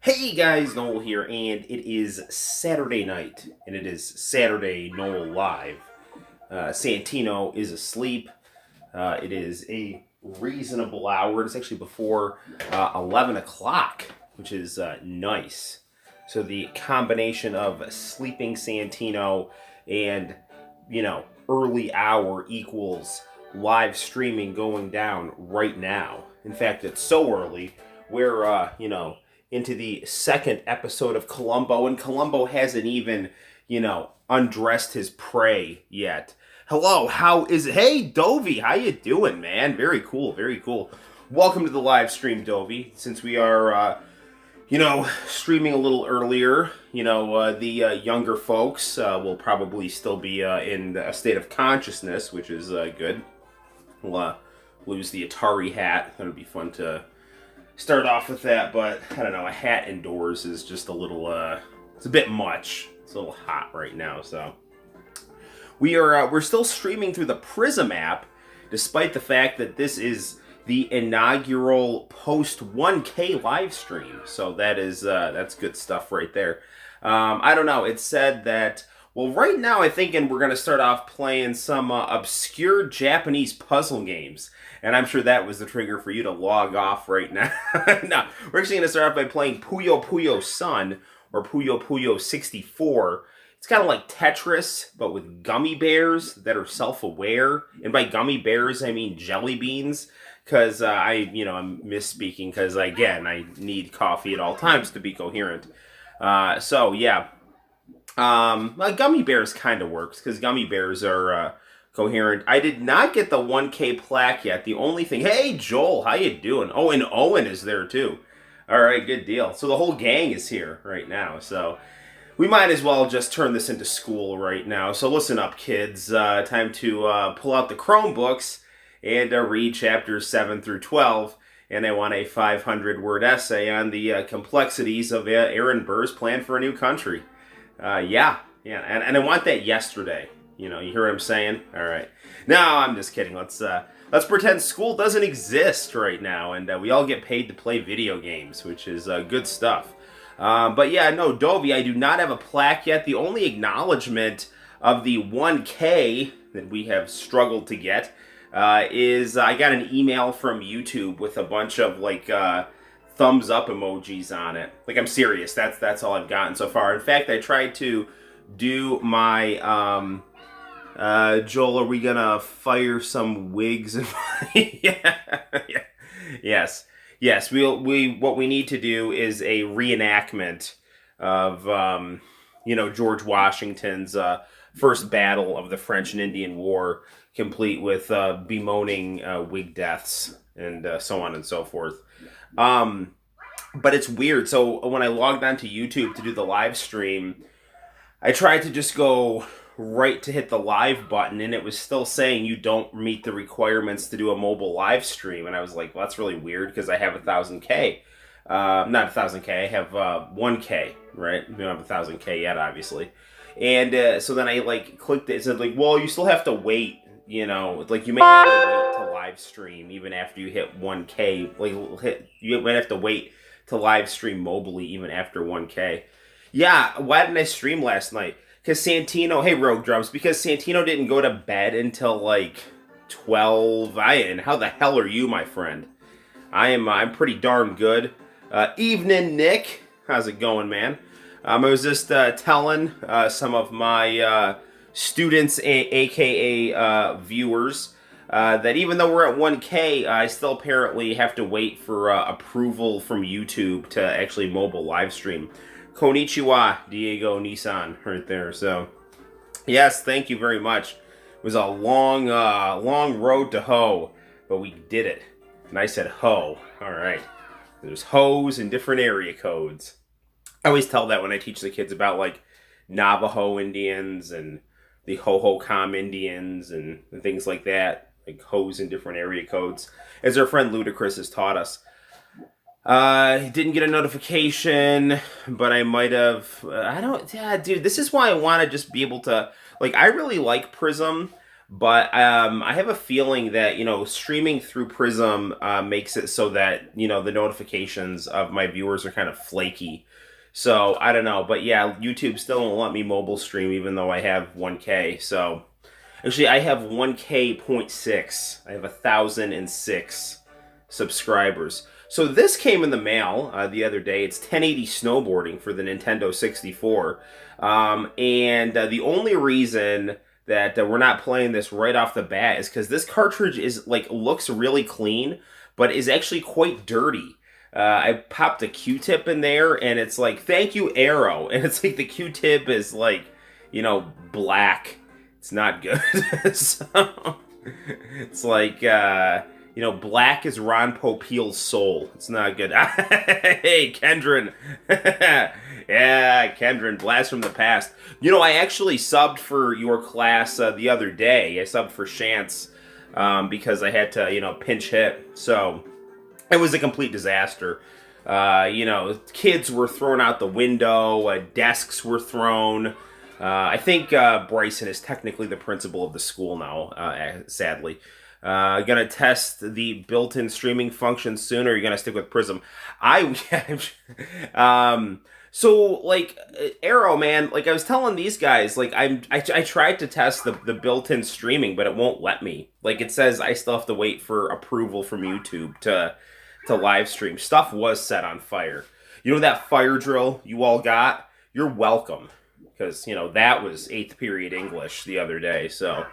Hey guys, Noel here, and it is Saturday night, and it is Saturday Noel Live. Santino is asleep. It is a reasonable hour. It's actually before 11 o'clock, which is nice. So the combination of sleeping Santino and, early hour equals live streaming going down right now. In fact, it's so early, we're, into the second episode of Columbo, and Columbo hasn't even, undressed his prey yet. Hello, how is it? Hey, Dovey, how you doing, man? Very cool, very cool. Welcome to the live stream, Dovey. Since we are, streaming a little earlier, the younger folks will probably still be in a state of consciousness, which is good. We'll lose the Atari hat. That'll be fun to start off with that, but I don't know, a hat indoors is just a little, it's a bit much. It's a little hot right now, so. We're still streaming through the Prism app, despite the fact that this is the inaugural post 1K live stream. So that's good stuff right there. I don't know, it said that, well, right now I'm thinking we're going to start off playing some obscure Japanese puzzle games. And I'm sure that was the trigger for you to log off right now. No, we're actually going to start off by playing Puyo Puyo Sun, or Puyo Puyo 64. It's kind of like Tetris, but with gummy bears that are self-aware. And by gummy bears, I mean jelly beans. Because I'm misspeaking, because, again, I need coffee at all times to be coherent. Yeah. Gummy bears kind of works, because gummy bears are coherent. I did not get the 1K plaque yet. The only thing... Hey, Joel, how you doing? Oh, and Owen is there, too. All right, good deal. So the whole gang is here right now, so... We might as well just turn this into school right now. So listen up, kids. Time to pull out the Chromebooks and read chapters 7 through 12. And I want a 500-word essay on the complexities of Aaron Burr's plan for a new country. Yeah. And I want that yesterday. You hear what I'm saying? All right. No, I'm just kidding. Let's pretend school doesn't exist right now, and we all get paid to play video games, which is good stuff. But yeah, no, Dovey, I do not have a plaque yet. The only acknowledgement of the 1K that we have struggled to get is I got an email from YouTube with a bunch of thumbs up emojis on it. Like, I'm serious. That's all I've gotten so far. In fact, I tried to do my Joel, are we gonna fire some wigs? Yeah. Yes, what we need to do is a reenactment of George Washington's first battle of the French and Indian War, complete with bemoaning wig deaths and so on and so forth. But it's weird. So when I logged onto YouTube to do the live stream, I tried to just go right to hit the live button, and it was still saying you don't meet the requirements to do a mobile live stream. And I was like, well, that's really weird, because I have 1,000K. Not 1,000K, I have 1K, right? We don't have 1,000K yet, obviously. And so then I clicked it. It said well, you still have to wait, you may have to wait to live stream even after you hit 1K. You might have to wait to live stream mobily even after 1K. Yeah, why didn't I stream last night? Because Santino, hey Rogue Drums, because Santino didn't go to bed until 12. And how the hell are you, my friend? I'm pretty darn good. Evening, Nick. How's it going, man? I was just telling some of my students, aka viewers, that even though we're at 1K, I still apparently have to wait for approval from YouTube to actually mobile live stream. Konnichiwa, Diego Nissan, right there. So, yes, thank you very much. It was a long road to hoe, but we did it. And I said ho. All right. There's hoes in different area codes. I always tell that when I teach the kids about Navajo Indians and the Hohokam Indians and things like that, hoes in different area codes, as our friend Ludacris has taught us. Didn't get a notification, but I might have. Dude, this is why I want to just be able to. I really like Prism, But I have a feeling that, streaming through Prism makes it so that, the notifications of my viewers are kind of flaky. So I don't know. But yeah, YouTube still won't let me mobile stream even though I have 1K. So actually, I have 1K.6. I have 1,006 subscribers. So this came in the mail the other day. It's 1080 snowboarding for the Nintendo 64. And the only reason that we're not playing this right off the bat is because this cartridge is looks really clean, but is actually quite dirty. I popped a Q-tip in there, and it's like, thank you, Arrow. And it's like the Q-tip is black. It's not good. So, it's like, black is Ron Popeil's soul. It's not good. Hey, Kendrin. Yeah, Kendrin, blast from the past. I actually subbed for your class the other day. I subbed for Chance because I had to, pinch hit. So it was a complete disaster. Kids were thrown out the window. Desks were thrown. I think Bryson is technically the principal of the school now, sadly. Gonna test the built-in streaming function soon, or are you gonna stick with Prism? So Arrow, man, I was telling these guys, I tried to test the built-in streaming, but it won't let me. It says I still have to wait for approval from YouTube to live stream. Stuff was set on fire. That fire drill you all got? You're welcome. Because, that was 8th period English the other day. So,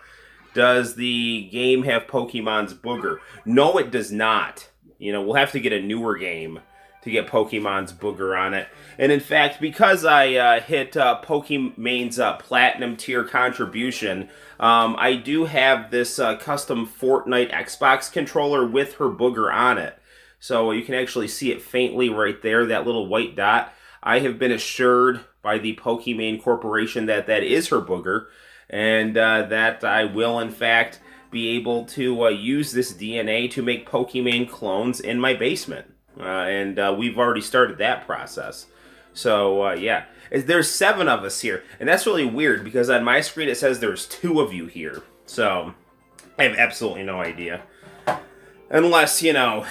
does the game have Pokemon's Booger? No, it does not. We'll have to get a newer game to get Pokemon's Booger on it. And in fact, because I hit Pokemon's Platinum tier contribution, I do have this custom Fortnite Xbox controller with her Booger on it. So you can actually see it faintly right there, that little white dot. I have been assured by the Pokemon Corporation that is her Booger, and that I will, in fact, be able to use this DNA to make Pokemon clones in my basement. And we've already started that process. So, yeah. There's 7 of us here, and that's really weird, because on my screen it says there's 2 of you here. So, I have absolutely no idea. Unless, everyone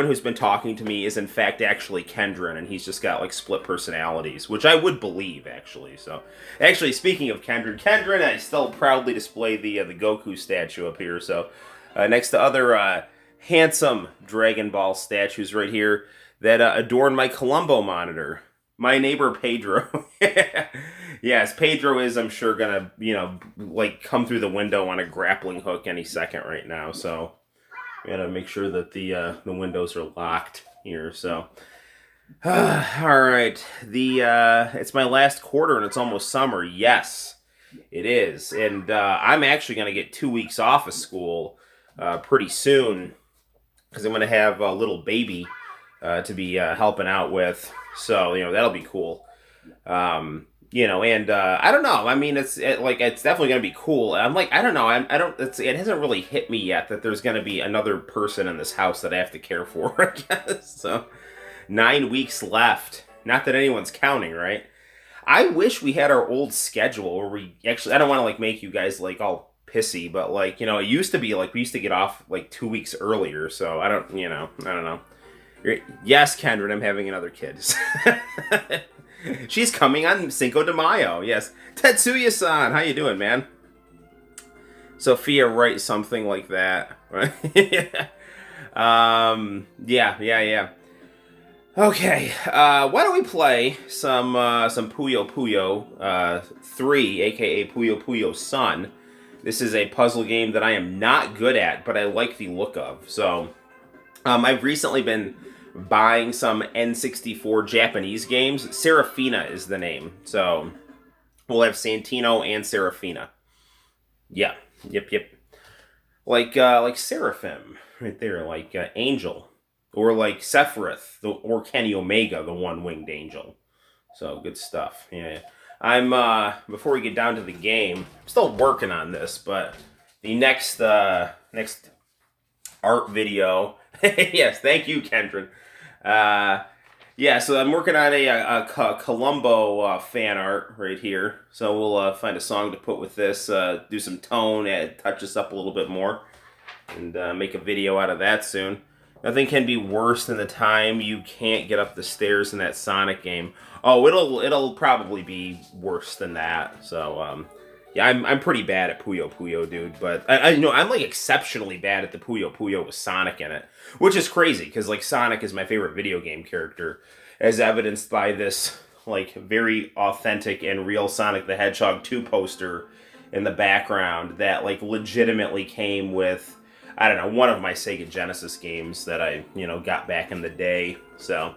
who's been talking to me is in fact actually Kendrin, and he's just got split personalities, which I would believe, actually. So, actually, speaking of Kendrin, I still proudly display the Goku statue up here. So, next to other handsome Dragon Ball statues right here that adorn my Columbo monitor. My neighbor Pedro. Yes, Pedro is, I'm sure, gonna, come through the window on a grappling hook any second right now. So, we gotta make sure that the windows are locked here. So, all right. It's my last quarter and it's almost summer. Yes, it is, and I'm actually gonna get 2 weeks off of school pretty soon because I'm gonna have a little baby to be helping out with. So, that'll be cool. And I don't know. I mean, it's definitely going to be cool. I'm I don't know. It hasn't really hit me yet that there's going to be another person in this house that I have to care for, I guess. So, 9 weeks left. Not that anyone's counting, right? I wish we had our old schedule where we actually, I don't want to make you guys all pissy, but it used to be we used to get off 2 weeks earlier. So I don't know. Yes, Kendra, I'm having another kid. She's coming on Cinco de Mayo. Yes, Tetsuya-san, how you doing, man? Sophia writes something like that, right? Yeah. Okay, why don't we play some Puyo Puyo 3, aka Puyo Puyo Sun. This is a puzzle game that I am not good at, but I like the look of. So, I've recently been buying some N64 Japanese games. Serafina is the name. So, we'll have Santino and Serafina. Yeah. Yep. Like Seraphim, right there. Angel. Or Sephiroth, or Kenny Omega, the one-winged angel. So, good stuff. Yeah. I'm, before we get down to the game, I'm still working on this, but the next art video... Yes, thank you, Kendrin. Yeah, so I'm working on a Columbo fan art right here. So we'll find a song to put with this, do some tone, touch this up a little bit more, and make a video out of that soon. Nothing can be worse than the time you can't get up the stairs in that Sonic game. Oh, it'll probably be worse than that. So yeah, I'm pretty bad at Puyo Puyo, dude. But I'm like exceptionally bad at the Puyo Puyo with Sonic in it, which is crazy because like Sonic is my favorite video game character, as evidenced by this like very authentic and real Sonic the Hedgehog 2 poster in the background that like legitimately came with, I don't know, one of my Sega Genesis games that I, got back in the day. So,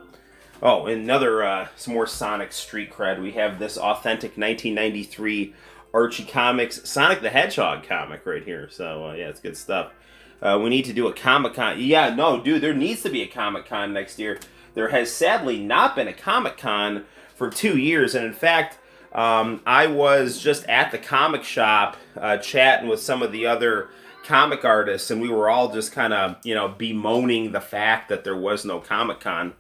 oh, another, some more Sonic street cred. We have this authentic 1993 Archie Comics Sonic the Hedgehog comic right here. So, yeah, it's good stuff. We need to do a Comic-Con. Yeah, no, dude, there needs to be a Comic-Con next year. There has sadly not been a Comic-Con for 2 years. And in fact, I was just at the comic shop chatting with some of the other comic artists, and we were all just kind of, bemoaning the fact that there was no Comic-Con.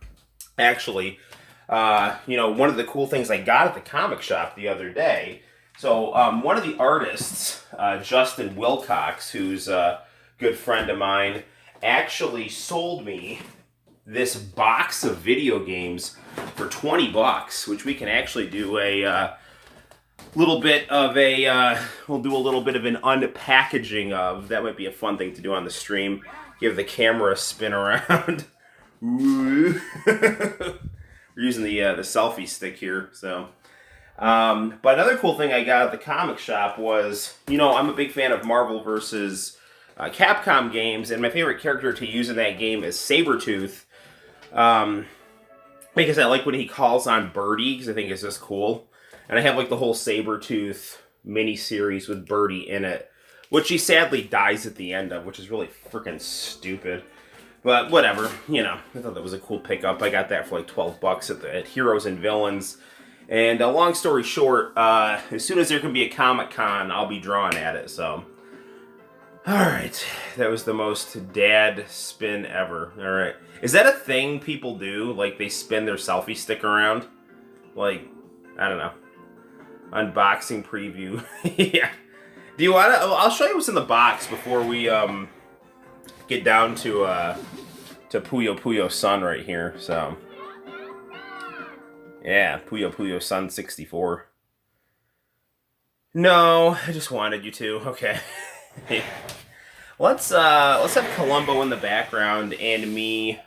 Actually, one of the cool things I got at the comic shop the other day, so one of the artists, Justin Wilcox, who's a good friend of mine, actually sold me this box of video games for $20, which we can actually do a little bit of we'll do a little bit of an unpackaging of. That might be a fun thing to do on the stream. Give the camera a spin around. We're using the selfie stick here. So, but another cool thing I got at the comic shop was, I'm a big fan of Marvel versus Capcom games, and my favorite character to use in that game is Sabretooth. Because I like when he calls on Birdie, because I think it's just cool. And I have like the whole Sabretooth mini-series with Birdie in it, which he sadly dies at the end of, which is really freaking stupid. But whatever, I thought that was a cool pickup. I got that for like $12 at Heroes and Villains. And long story short, as soon as there can be a Comic-Con, I'll be drawing at it, so. Alright, that was the most dad spin ever. Alright. Is that a thing people do? Like, they spin their selfie stick around? Like, I don't know. Unboxing preview. Yeah. Do you want to? I'll show you what's in the box before we get down to Puyo Puyo Sun right here. So yeah, Puyo Puyo Sun 64. No, I just wanted you to. Okay. Let's have Columbo in the background and me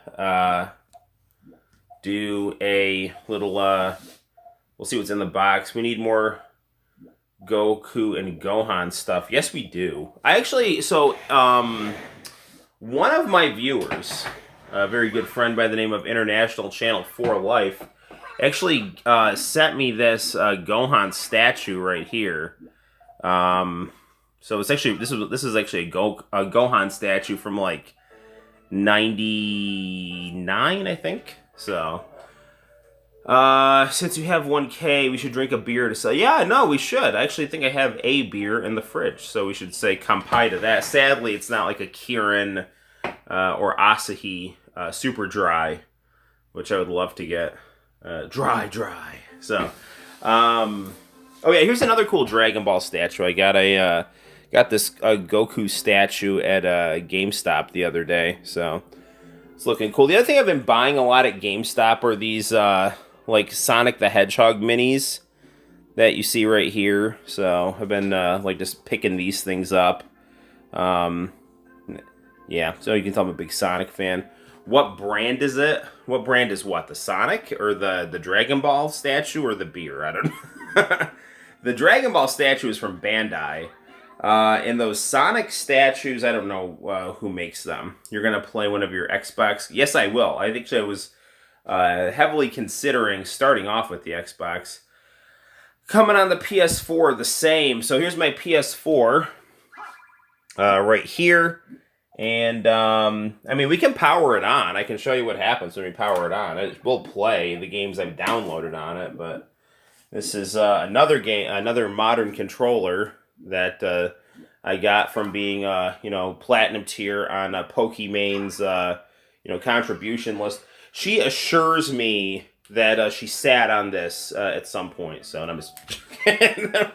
do a little we'll see what's in the box. We need more Goku and Gohan stuff. Yes, we do. I actually, so, one of my viewers, a very good friend by the name of International Channel 4 Life, actually sent me this Gohan statue right here. So it's actually, this is actually a Gohan statue from like 99, I think. So, since you have 1K, we should drink a beer to say, yeah, no, we should. I actually think I have a beer in the fridge, so we should say kampai to that. Sadly, it's not like a Kirin or Asahi super dry, which I would love to get. Dry. So, oh yeah, here's another cool Dragon Ball statue. I got this Goku statue at GameStop the other day, so it's looking cool. The other thing I've been buying a lot at GameStop are these like Sonic the Hedgehog minis that you see right here. So I've been like just picking these things up. Yeah, so you can tell I'm a big Sonic fan. What brand is it? What brand is what? The Sonic or the Dragon Ball statue or the beer? I don't know. The Dragon Ball statue is from Bandai. And those Sonic statues, I don't know who makes them. You're going to play one of your Xbox? Yes, I will. I think I was heavily considering starting off with the Xbox. Coming on the PS4, the same. So here's my PS4 right here. And, I mean, we can power it on. I can show you what happens when we power it on. It will play the games I've downloaded on it, but this is another modern controller that I got from being, platinum tier on Pokemon's, contribution list. She assures me that she sat on this at some point. So, and I'm just I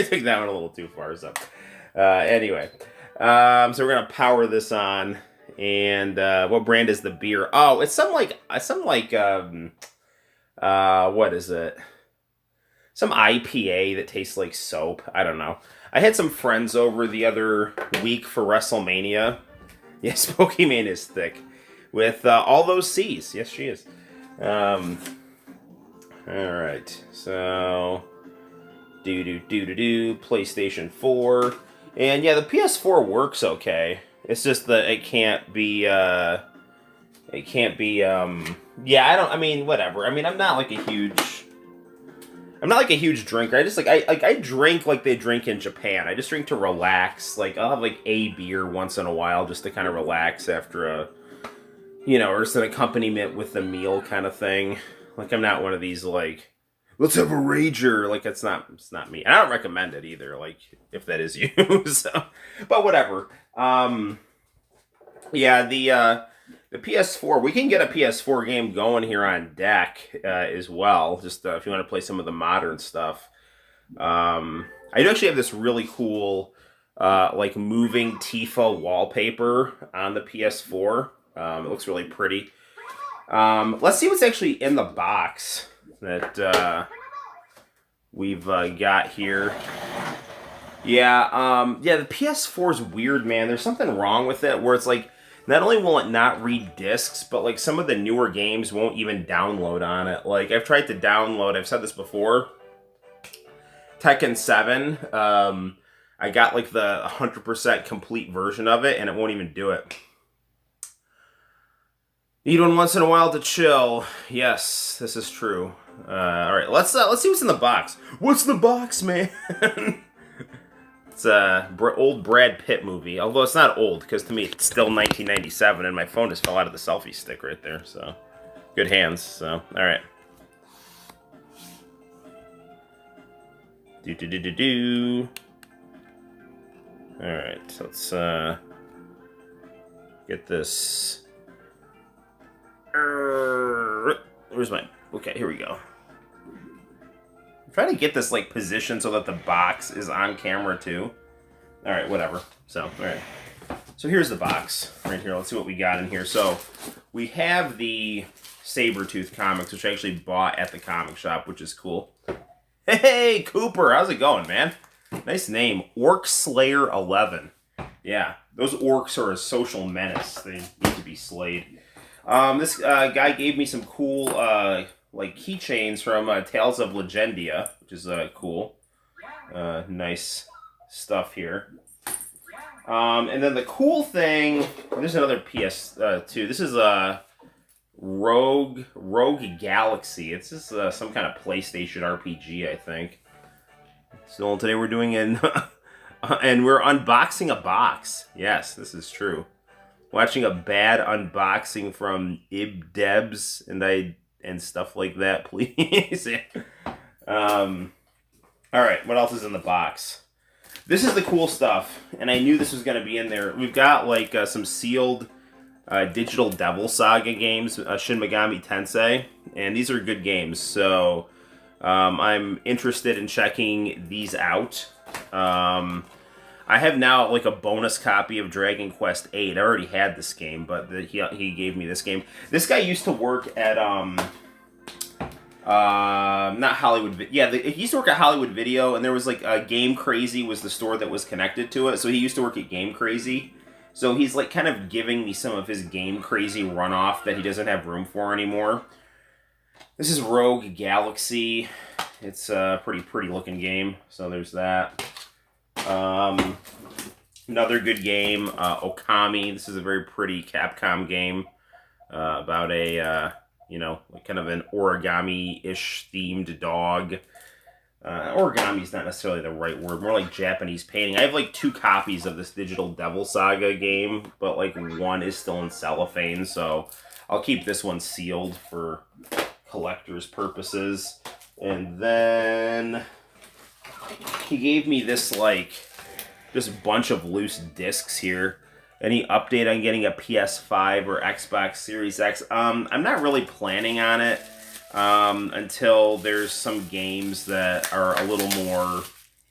took that one a little too far. So, anyway, so we're gonna power this on. And what brand is the beer? Oh, it's some like what is it? Some IPA that tastes like soap. I don't know. I had some friends over the other week for WrestleMania. Yes, Pokemon is thick. With all those C's. Yes, she is. Alright. So... PlayStation 4. And yeah, the PS4 works okay. It's just that it can't be... yeah, I mean, whatever. I mean, I'm not like a huge drinker. I drink like they drink in Japan. I just drink to relax. Like, I'll have like a beer once in a while just to kind of relax after a, or just an accompaniment with the meal kind of thing. Like, I'm not one of these like, let's have a rager. Like, it's not me. And I don't recommend it either. Like, if that is you. So, but whatever. Yeah, the PS4, we can get a PS4 game going here on deck as well, just if you want to play some of the modern stuff. I do actually have this really cool, like, moving Tifa wallpaper on the PS4. It looks really pretty. Let's see what's actually in the box that we've got here. Yeah, the PS4 is weird, man. There's something wrong with it where it's like, not only will it not read discs, but like some of the newer games won't even download on it. Like, I've tried to download, I've said this before, Tekken 7. I got like the 100% complete version of it, and it won't even do it. Need one once in a while to chill. Yes, this is true. All right, let's see what's in the box. What's the box, man? It's a old Brad Pitt movie, although it's not old, because to me it's still 1997, and my phone just fell out of the selfie stick right there, so good hands, so, alright. Alright, so let's get this. Where's my... Okay, here we go. I'm trying to get this, like, position so that the box is on camera, too. Alright, whatever. So, alright. So here's the box right here. Let's see what we got in here. So, we have the Sabretooth comics, which I actually bought at the comic shop, which is cool. Hey, Cooper! How's it going, man? Nice name. Orc Slayer 11. Yeah, those orcs are a social menace. They need to be slayed. This guy gave me some cool... like keychains from Tales of Legendia, which is cool. Nice stuff here. And then the cool thing, there's another PS2. This is Rogue Galaxy. It's just some kind of PlayStation RPG, I think. So today we're doing and we're unboxing a box. Yes, this is true. Watching a bad unboxing from Ib Debs and stuff like that, please. Alright, what else is in the box? This is the cool stuff, and I knew this was going to be in there. We've got, like, some sealed Digital Devil Saga games, Shin Megami Tensei, and these are good games, so I'm interested in checking these out. I have now, like, a bonus copy of Dragon Quest VIII. I already had this game, but he gave me this game. This guy used to work at, not Hollywood, yeah, he used to work at Hollywood Video, and there was, like, Game Crazy was the store that was connected to it, so he used to work at Game Crazy. So he's, like, kind of giving me some of his Game Crazy runoff that he doesn't have room for anymore. This is Rogue Galaxy. It's a pretty looking game, so there's that. Another good game, Okami. This is a very pretty Capcom game about a, like kind of an origami-ish themed dog. Origami is not necessarily the right word, more like Japanese painting. I have like 2 copies of this Digital Devil Saga game, but like one is still in cellophane, so I'll keep this one sealed for collector's purposes. And then he gave me this, like, this bunch of loose discs here. Any update on getting a PS5 or Xbox Series X? I'm not really planning on it until there's some games that are a little more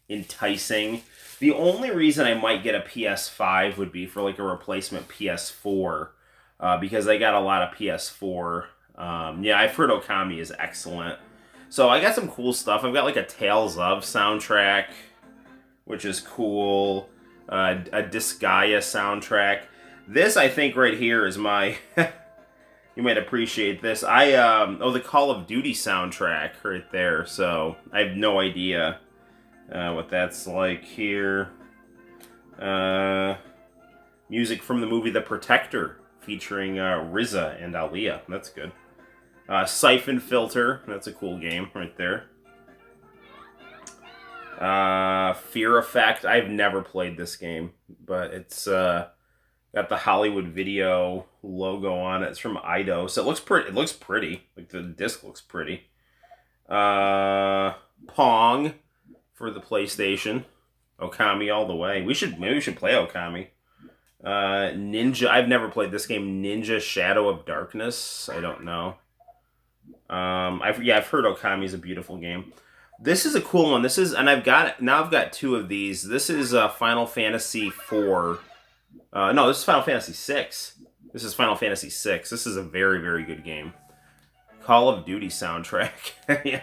enticing. The only reason I might get a PS5 would be for like a replacement PS4 because I got a lot of PS4. Yeah, I've heard Okami is excellent. So I got some cool stuff. I've got like a Tales of soundtrack, which is cool. A Disgaea soundtrack. This, I think, right here is my... you might appreciate this. The Call of Duty soundtrack right there. So I have no idea what that's like here. Music from the movie The Protector, featuring RZA and Aaliyah. That's good. Siphon Filter. That's a cool game right there. Fear Effect. I've never played this game, but it's got the Hollywood Video logo on it. It's from Eidos, so it looks pretty. It looks pretty. Like the disc looks pretty. Pong for the PlayStation. Okami all the way. Maybe we should play Okami. Ninja. I've never played this game. Ninja Shadow of Darkness. I don't know. I've heard Okami is a beautiful game. This is a cool one. I've got two of these. This is Final Fantasy IV. No, this is Final Fantasy VI. This is Final Fantasy VI. This is a very, very good game. Call of Duty soundtrack. Yeah.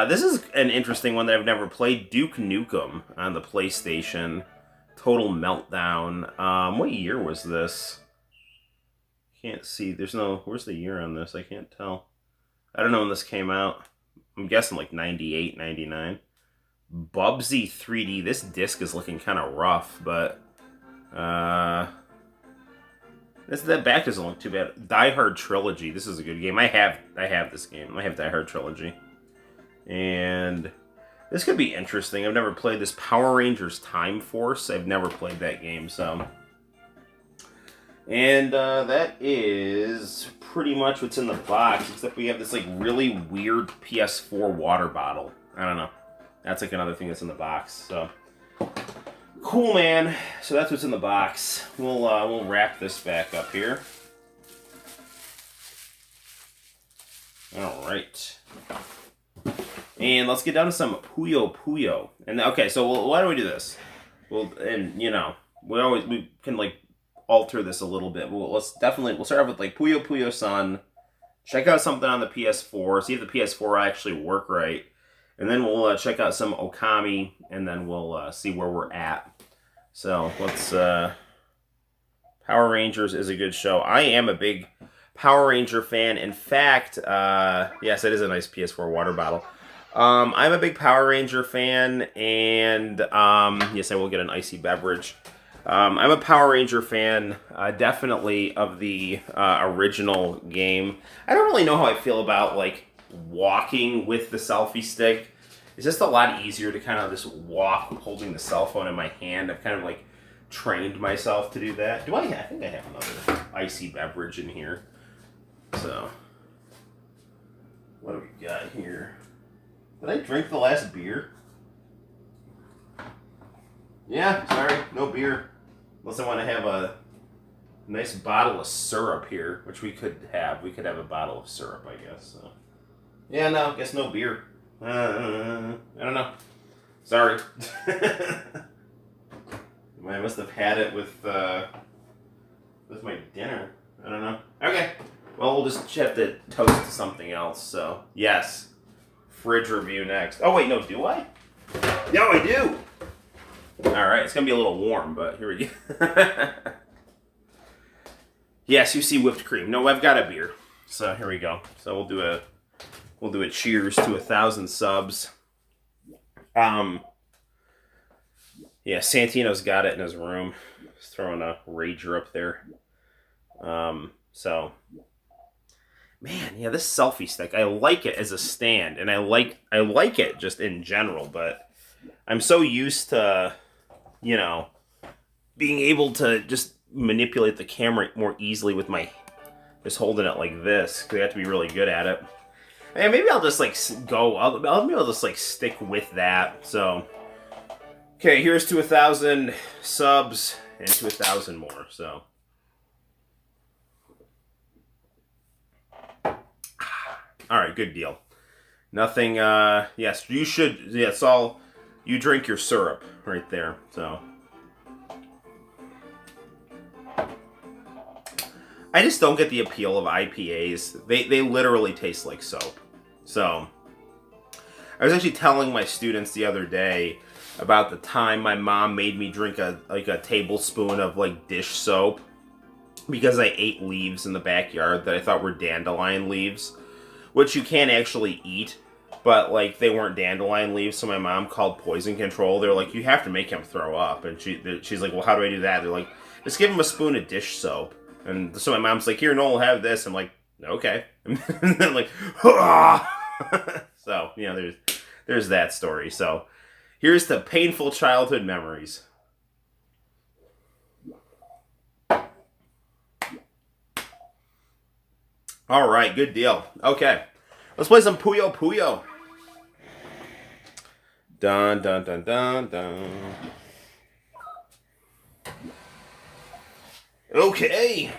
This is an interesting one that I've never played. Duke Nukem on the PlayStation. Total Meltdown. What year was this? Can't see. Where's the year on this? I can't tell. I don't know when this came out. I'm guessing like 98, 99. Bubsy 3D. This disc is looking kind of rough, but that back doesn't look too bad. Die Hard Trilogy. This is a good game. I have this game. I have Die Hard Trilogy, and this could be interesting. I've never played this. Power Rangers Time Force. I've never played that game, so. And that is pretty much what's in the box, except we have this like really weird PS4 water bottle. I don't know. That's like another thing that's in the box. So cool, man. So that's what's in the box. We'll wrap this back up here. All right. And let's get down to some Puyo Puyo. And okay, so why do we do this? Well, and you know, we can like alter this a little bit. We'll start off with like Puyo Puyo Sun. Check out something on the PS4. See if the PS4 will actually work right. And then we'll check out some Okami, and then we'll see where we're at. So let's. Power Rangers is a good show. I am a big Power Ranger fan. In fact, yes, it is a nice PS4 water bottle. I'm a big Power Ranger fan, and yes, I will get an icy beverage. I'm a Power Ranger fan, definitely of the original game. I don't really know how I feel about like walking with the selfie stick. It's just a lot easier to kind of just walk holding the cell phone in my hand. I've kind of like trained myself to do that. I think I have another icy beverage in here. So, what do we got here? Did I drink the last beer? Yeah, sorry, no beer. Unless I want to have a nice bottle of syrup here, which we could have. We could have a bottle of syrup, I guess. So. Yeah, no, I guess no beer. I don't know. Sorry. I must have had it with my dinner. I don't know. Okay. Well, we'll just have to toast to something else. So, yes. Fridge review next. Oh, wait, no, do I? No, I do. All right, it's going to be a little warm, but here we go. Yes, you see whipped cream. No, I've got a beer. So, here we go. So, we'll do a cheers to 1,000 subs. Yeah, Santino's got it in his room. He's throwing a Rager up there. So, man, yeah, this selfie stick, I like it as a stand, and I like it just in general, but I'm so used to, you know, being able to just manipulate the camera more easily with my, just holding it like this, because I have to be really good at it. And maybe I'll just, like, maybe I'll just, like, stick with that, so. Okay, here's to 1,000 subs, into 1,000 more. So, all right, good deal. Nothing. Yes, you should. Yes, you drink your syrup right there. So, I just don't get the appeal of IPAs. They literally taste like soap. So, I was actually telling my students the other day about the time my mom made me drink a tablespoon of like dish soap because I ate leaves in the backyard that I thought were dandelion leaves, which you can actually eat, but like they weren't dandelion leaves. So my mom called poison control. They're like, you have to make him throw up, and she's like, well, how do I do that? They're like, just give him a spoon of dish soap. And so my mom's like, here, Noel, have this. I'm like, okay. And then like, so there's that story. So here's the painful childhood memories. All right, good deal. Okay, let's play some Puyo Puyo. Dun dun dun dun dun. Okay.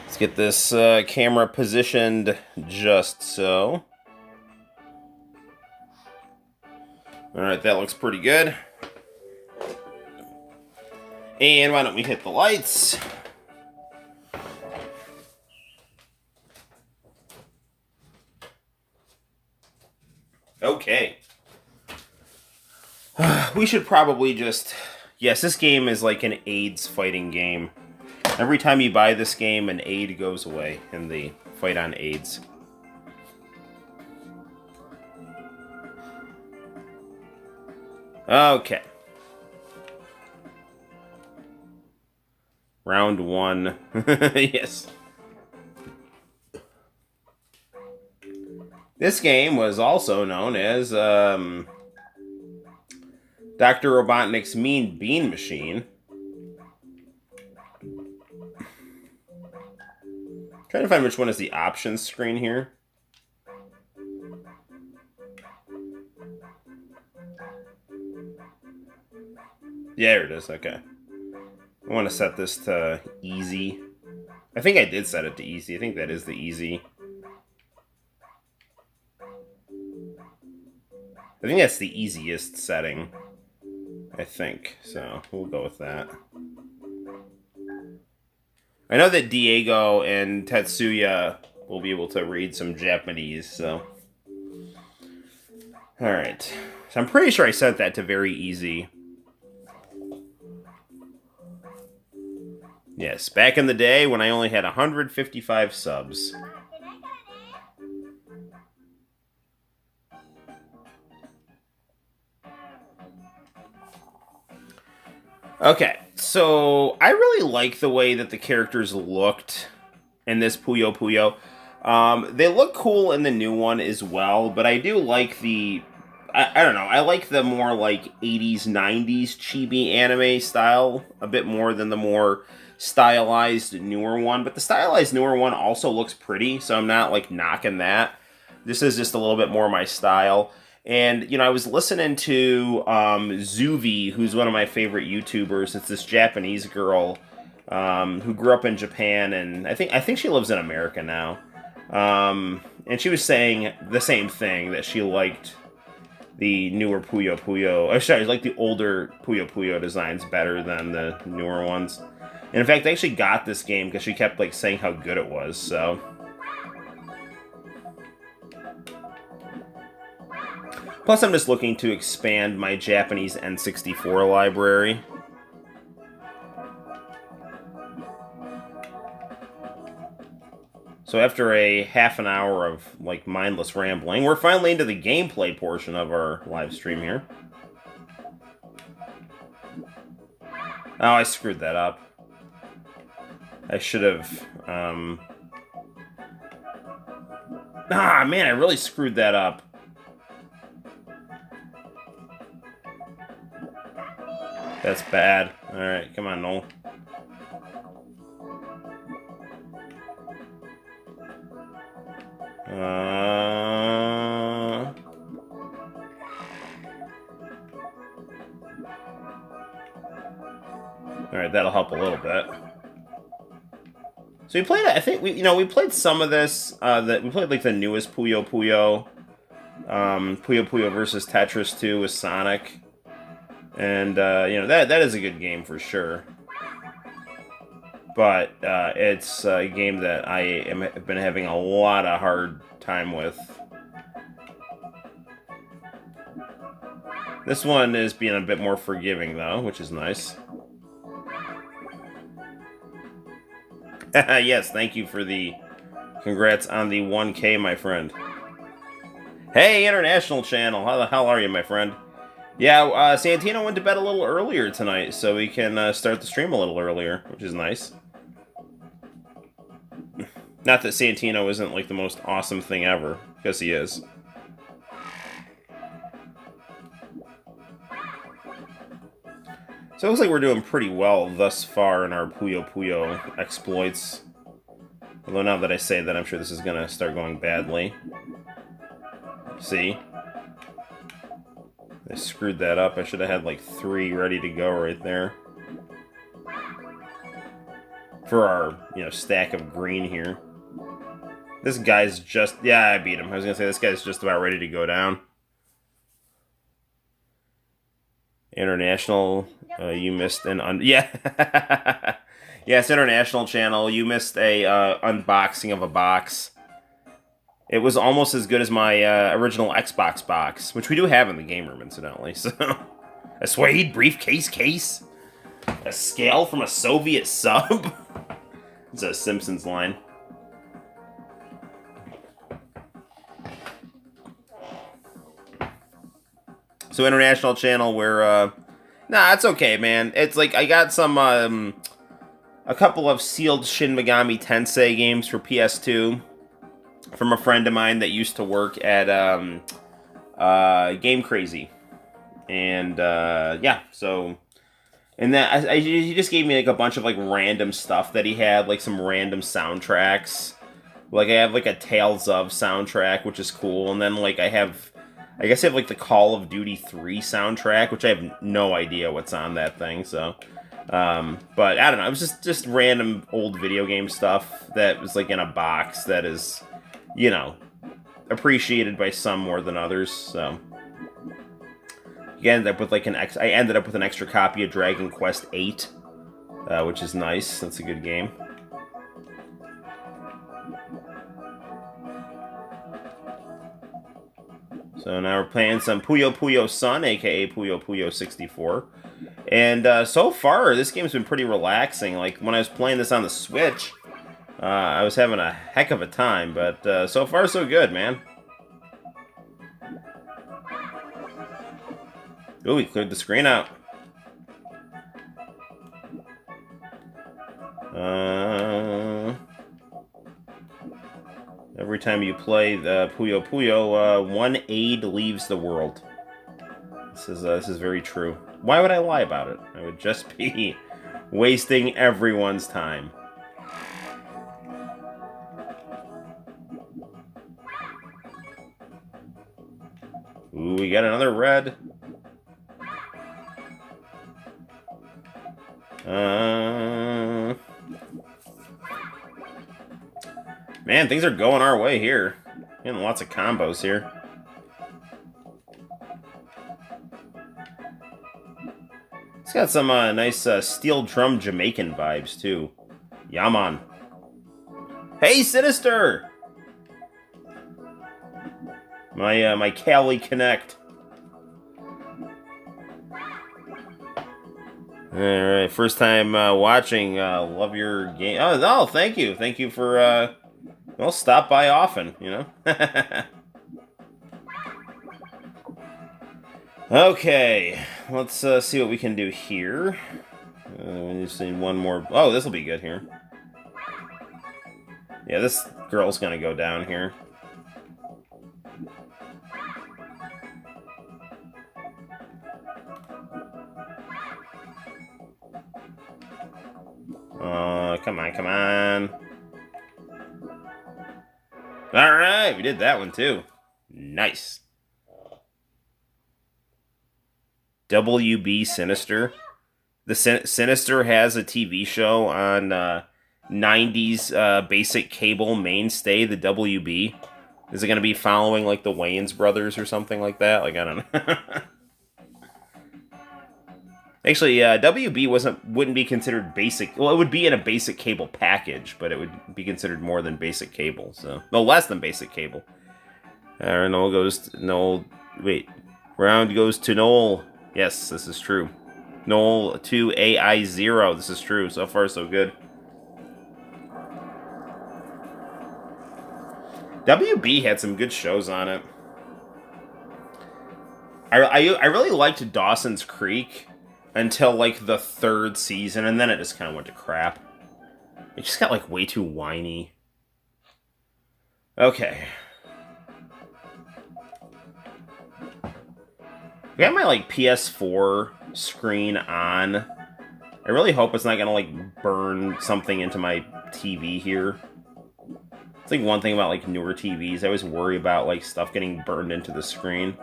Let's get this camera positioned just so. Alright, that looks pretty good. And why don't we hit the lights? Okay. We should probably just... Yes, this game is like an AIDS fighting game. Every time you buy this game, an aid goes away in the fight on AIDS. Okay. Round 1. Yes. This game was also known as Dr. Robotnik's Mean Bean Machine. Trying to find which one is the options screen here. Yeah, there it is. Okay. I want to set this to easy. I think I did set it to easy. I think that is the easy. I think that's the easiest setting. I think. So, we'll go with that. I know that Diego and Tetsuya will be able to read some Japanese, so... Alright. So I'm pretty sure I set that to very easy. Yes, back in the day when I only had 155 subs. Okay, so I really like the way that the characters looked in this Puyo Puyo. They look cool in the new one as well, but I do like the... I don't know, I like the more like 80s, 90s chibi anime style a bit more than the more stylized newer one. But the stylized newer one also looks pretty, so I'm not like knocking that. This is just a little bit more my style. And, you know, I was listening to Zuvi, who's one of my favorite YouTubers. It's this Japanese girl who grew up in Japan, and I think she lives in America now. And she was saying the same thing, that she liked the newer Puyo Puyo. Oh, sorry, like the older Puyo Puyo designs better than the newer ones. And in fact, I actually got this game because she kept like saying how good it was, so... Plus, I'm just looking to expand my Japanese N64 library. So after a half an hour of, like, mindless rambling, we're finally into the gameplay portion of our live stream here. Oh, I screwed that up. I should have, Ah, man, I really screwed that up. That's bad. Alright, come on, Noel. Alright, that'll help a little bit. So we played, I think, we played some of this, we played, like, the newest Puyo Puyo. Puyo Puyo versus Tetris 2 with Sonic. And, that is a good game for sure. But, it's a game that have been having a lot of hard time with. This one is being a bit more forgiving, though, which is nice. Yes, thank you for the congrats on the 1K, my friend. Hey, International Channel, how the hell are you, my friend? Yeah, Santino went to bed a little earlier tonight, so we can start the stream a little earlier, which is nice. Not that Santino isn't, like, the most awesome thing ever, because he is. So it looks like we're doing pretty well thus far in our Puyo Puyo exploits. Although now that I say that, I'm sure this is going to start going badly. See? I screwed that up. I should have had like 3 ready to go right there. For our, stack of green here. This guy's just... Yeah, I beat him. I was going to say, this guy's just about ready to go down. International, you missed an... Yeah. Yes, International Channel, you missed a unboxing of a box. It was almost as good as my original Xbox box, which we do have in the game room, incidentally. So, a suede briefcase case, a scale from a Soviet sub. It's a Simpsons line. So International Channel, where nah, it's okay, man. It's like I got some a couple of sealed Shin Megami Tensei games for PS2. From a friend of mine that used to work at Game Crazy, and yeah, so and that he just gave me like a bunch of like random stuff that he had, like some random soundtracks. Like I have like a Tales of soundtrack, which is cool, and then like I guess I have like the Call of Duty 3 soundtrack, which I have no idea what's on that thing. So, but I don't know. It was just random old video game stuff that was like in a box that is, appreciated by some more than others, so... You ended up with like I ended up with an extra copy of Dragon Quest VIII, which is nice. That's a good game. So now we're playing some Puyo Puyo Sun, aka Puyo Puyo 64. And so far, this game's been pretty relaxing. Like, when I was playing this on the Switch... I was having a heck of a time, but so far so good, man. Ooh, we cleared the screen out. Every time you play the Puyo Puyo, 1 aid leaves the world. This is very true. Why would I lie about it? I would just be wasting everyone's time. Ooh, we got another red. Man, things are going our way here. Getting lots of combos here. It's got some nice steel drum Jamaican vibes, too. Yaman. Hey, Sinister! My Cali Connect. Alright, first time watching. Love your game. Oh, no, thank you. Thank you for, well, stop by often, Okay, let's see what we can do here. We just need one more. Oh, this will be good here. Yeah, this girl's gonna go down here. Come on, come on. Alright, we did that one too. Nice. WB Sinister. The Sinister has a TV show on 90s basic cable mainstay, the WB. Is it going to be following like the Wayans brothers or something like that? Like I don't know. Actually, WB wouldn't be considered basic. Well, it would be in a basic cable package, but it would be considered more than basic cable. So no, less than basic cable. Noel goes to Noel. Wait, round goes to Noel. Yes, this is true. Noel 2 AI 0. This is true. So far, so good. WB had some good shows on it. I really liked Dawson's Creek until like the third season, and then it just kind of went to crap. It just got like way too whiny. Okay. I got my like PS4 screen on. I really hope it's not gonna like burn something into my TV here. It's like one thing about like newer TVs. I always worry about like stuff getting burned into the screen.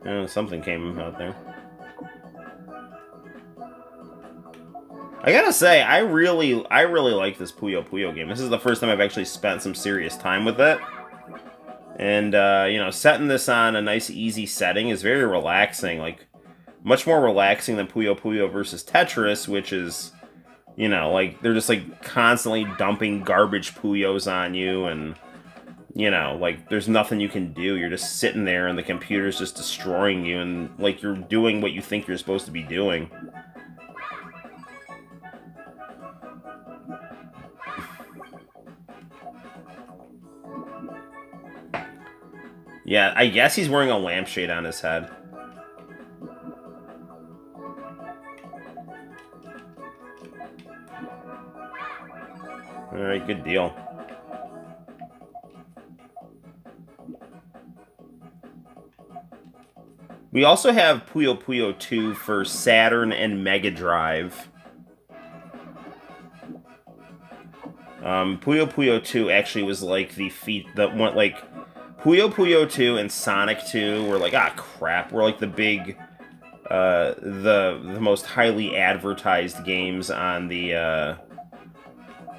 Oh, something came out there. I gotta say, I really like this Puyo Puyo game. This is the first time I've actually spent some serious time with it. And, you know, setting this on a nice, easy setting is very relaxing. Like, much more relaxing than Puyo Puyo versus Tetris, which is, you know, like, they're just, like, constantly dumping garbage Puyos on you, and, you know, like, there's nothing you can do. You're just sitting there, and the computer's just destroying you, and, like, you're doing what you think you're supposed to be doing. Yeah, I guess he's wearing a lampshade on his head. Alright, good deal. We also have Puyo Puyo 2 for Saturn and Mega Drive. Puyo Puyo 2 actually was like the one, like, Puyo Puyo 2 and Sonic 2 were like, ah, crap, were like the big, the most highly advertised games on the,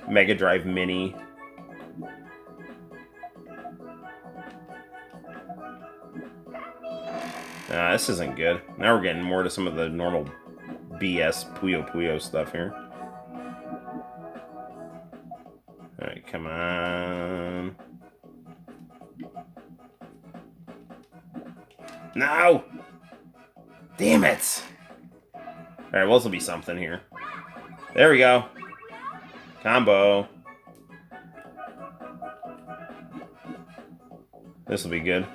Mega Drive Mini. This isn't good. Now we're getting more to some of the normal BS Puyo Puyo stuff here. Alright, come on. No! Damn it! Alright, well, this will be something here. There we go. Combo. This will be good.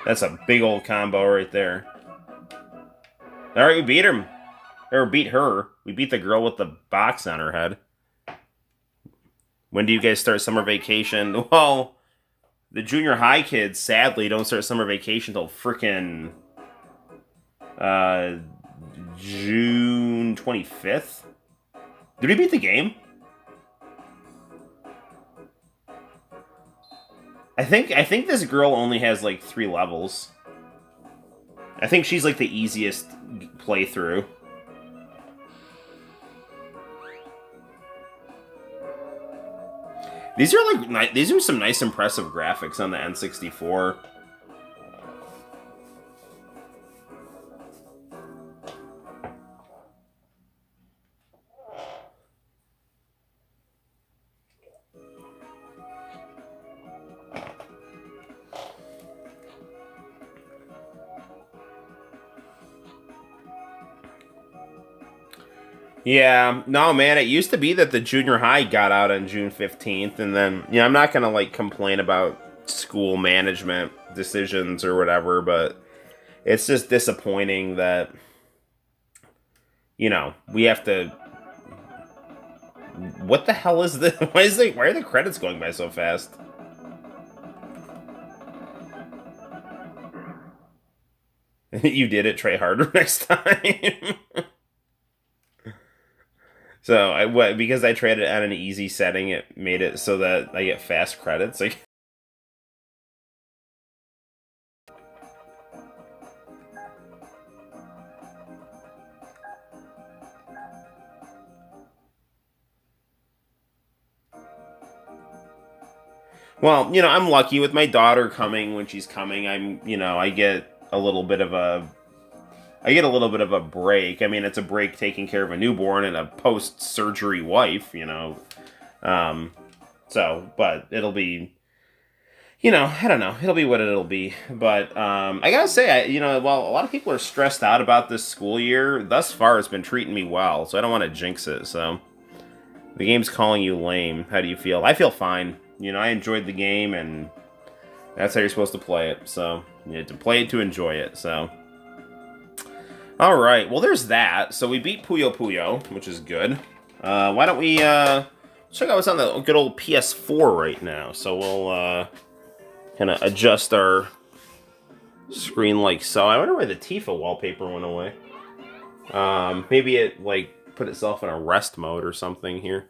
That's a big old combo right there. Alright, we beat him. Or beat her. We beat the girl with the box on her head. When do you guys start summer vacation? Well, the junior high kids, sadly, don't start summer vacation until frickin' June 25th. Did we beat the game? I think this girl only has like 3 levels. I think she's like the easiest playthrough. These are like these are some nice, impressive graphics on the N64. Yeah, no, man, it used to be that the junior high got out on June 15th, and then, you know, I'm not gonna, like, complain about school management decisions or whatever, but it's just disappointing that, you know, we have to... What the hell is this? Why are the credits going by so fast? You did it, try harder next time. So because I tried it on an easy setting, it made it so that I get fast credits. Like Well, I'm lucky with my daughter coming when she's coming. I get a little bit of a break. I mean, it's a break taking care of a newborn and a post-surgery wife. But it'll be, I don't know. It'll be what it'll be. But I gotta say, while a lot of people are stressed out about this school year, thus far it's been treating me well. So I don't want to jinx it. So the game's calling you lame. How do you feel? I feel fine. I enjoyed the game, and that's how you're supposed to play it. So you have to play it to enjoy it. So. All right, well, there's that. So we beat Puyo Puyo, which is good. Why don't we check out what's on the good old PS4 right now. So we'll kind of adjust our screen like so. I wonder why the Tifa wallpaper went away. Maybe it put itself in a rest mode or something here.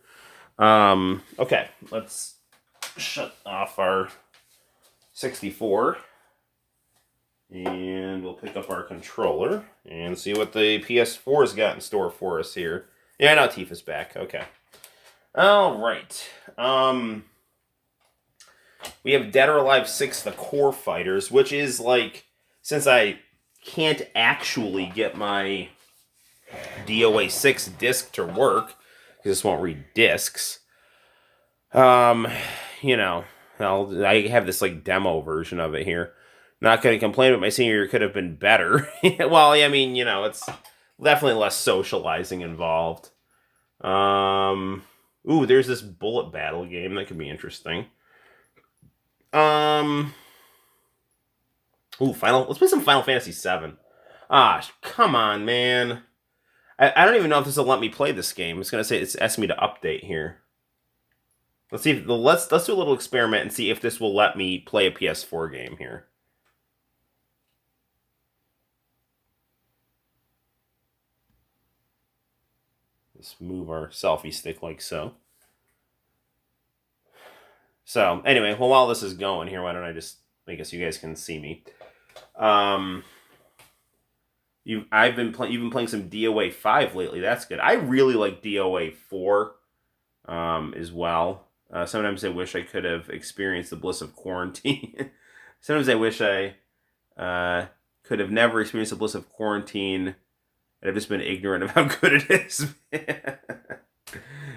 Okay, let's shut off our 64. And we'll pick up our controller and see what the PS4's got in store for us here. Yeah, now Tifa's back. Okay. All right. We have Dead or Alive 6, The Core Fighters, which is since I can't actually get my DOA 6 disc to work, because this won't read discs, I have this demo version of it here. Not going to complain, but my senior year could have been better. Well, I mean, it's definitely less socializing involved. Ooh, there's this bullet battle game that could be interesting. Ooh, let's play some Final Fantasy VII. Ah, come on, man. I don't even know if this will let me play this game. It's going to say it's asking me to update here. Let's see. Let's do a little experiment and see if this will let me play a PS4 game here. Let's move our selfie stick like so. So, anyway, well, while this is going here, why don't I just, I guess you guys can see me. You've been playing some DOA 5 lately. That's good. I really like DOA 4 as well. Sometimes I wish I could have experienced the bliss of quarantine. Sometimes I wish I could have never experienced the bliss of quarantine. I've just been ignorant of how good it is.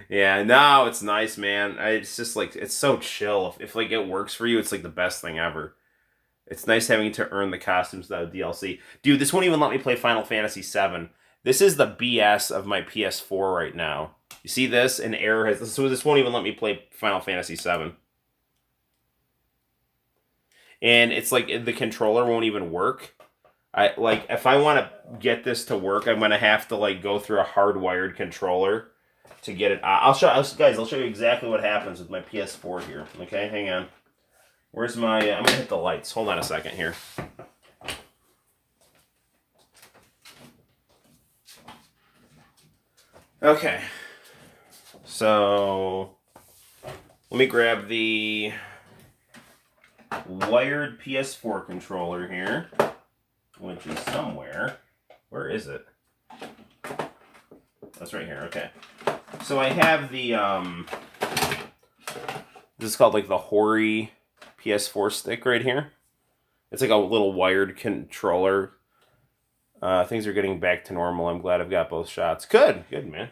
Yeah, no, it's nice, man. It's just it's so chill. If it works for you, it's the best thing ever. It's nice having to earn the costumes without DLC. Dude, this won't even let me play Final Fantasy VII. This is the BS of my PS4 right now. You see this? An error has... So this won't even let me play Final Fantasy VII. And it's the controller won't even work. If I want to get this to work, I'm going to have to go through a hardwired controller to get it. I'll show you exactly what happens with my PS4 here. Okay, hang on. Where's my... I'm going to hit the lights. Hold on a second here. Okay. So, let me grab the wired PS4 controller here, which is somewhere. Where is it? That's right here. Okay. So I have the, this is called the Hori PS4 stick right here. It's a little wired controller. Things are getting back to normal. I'm glad I've got both shots. Good, man.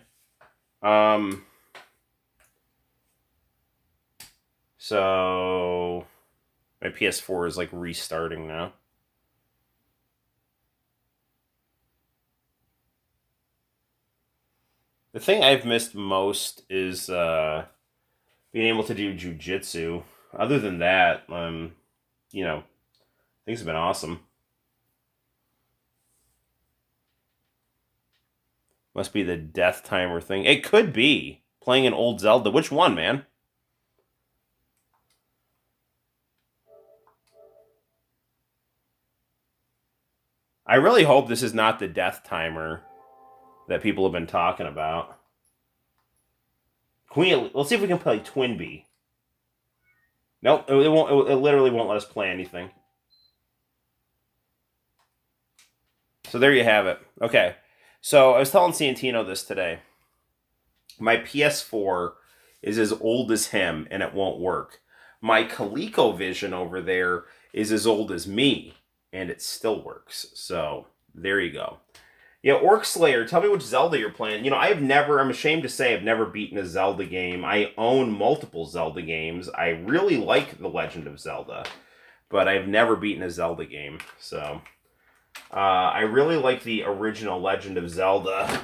So my PS4 is restarting now. The thing I've missed most is being able to do jujitsu. Other than that, things have been awesome. Must be the death timer thing. It could be playing an old Zelda. Which one, man? I really hope this is not the death timer that people have been talking about. Let's see if we can play Twinbee. Nope, it won't. It literally won't let us play anything. So there you have it. Okay, so I was telling Santino this today. My PS4 is as old as him, and it won't work. My ColecoVision over there is as old as me, and it still works. So there you go. Yeah, Orc Slayer, tell me which Zelda you're playing. You know, I'm ashamed to say I've never beaten a Zelda game. I own multiple Zelda games. I really like The Legend of Zelda, but I've never beaten a Zelda game. So, I really like the original Legend of Zelda.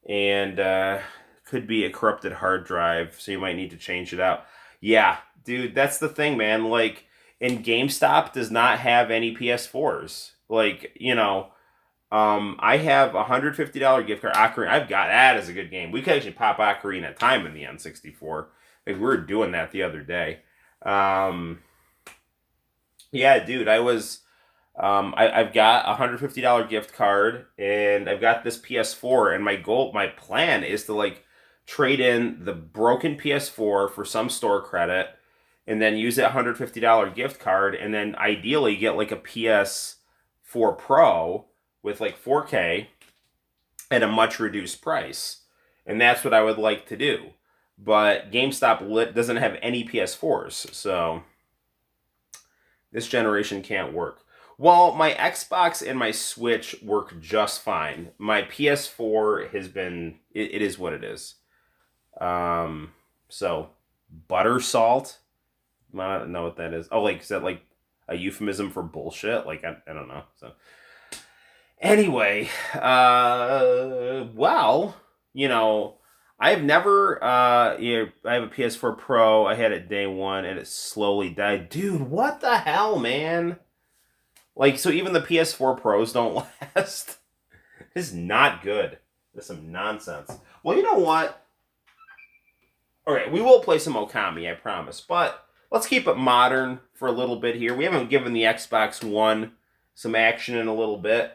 And could be a corrupted hard drive, so you might need to change it out. Yeah, dude, that's the thing, man. Like, and GameStop does not have any PS4s. Like, you know, I have a $150 gift card. Ocarina, I've got that as a good game. We could actually pop Ocarina of Time in the N64. Like, we were doing that the other day. Yeah, dude, I've got a $150 gift card, and I've got this PS4, and my plan is to like trade in the broken PS4 for some store credit, and then use that $150 gift card, and then ideally get like a PS4 Pro with like 4K at a much reduced price, and that's what I would like to do. But GameStop doesn't have any PS4s, so this generation can't work. Well, my Xbox and my Switch work just fine. My PS4 has been, it is what it is. So, butter salt? I don't know what that is. Oh, like, is that like a euphemism for bullshit? Like, I don't know. So, anyway, well, you know, I've never, I have a PS4 Pro. I had it day one, and it slowly died. Dude, what the hell, man? Like, so even the PS4 Pros don't last? This is not good. This is some nonsense. Well, you know what? Alright, we will play some Okami, I promise. But let's keep it modern for a little bit here. We haven't given the Xbox One some action in a little bit.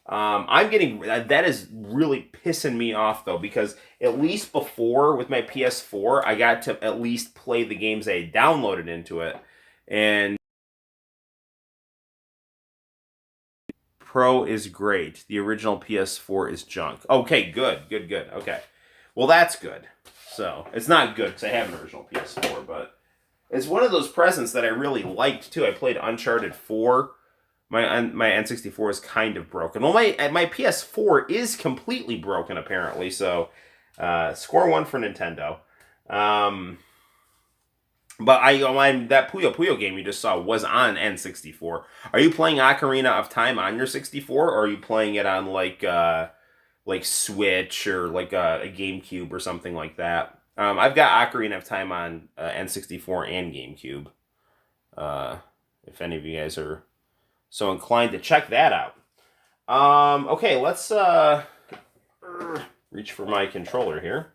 That is really pissing me off, though, because at least before, with my PS4, I got to at least play the games I had downloaded into it. And Pro is great. The original PS4 is junk. Okay, good. Okay. Well, that's good. So, it's not good because I have an original PS4, but it's one of those presents that I really liked, too. I played Uncharted 4. My N64 is kind of broken. Well, my PS4 is completely broken, apparently, so score one for Nintendo. But that Puyo Puyo game you just saw was on N64. Are you playing Ocarina of Time on your 64, or are you playing it on like Switch or like a GameCube or something like that? I've got Ocarina of Time on N64 and GameCube. If any of you guys are so inclined to check that out. Okay, let's reach for my controller here,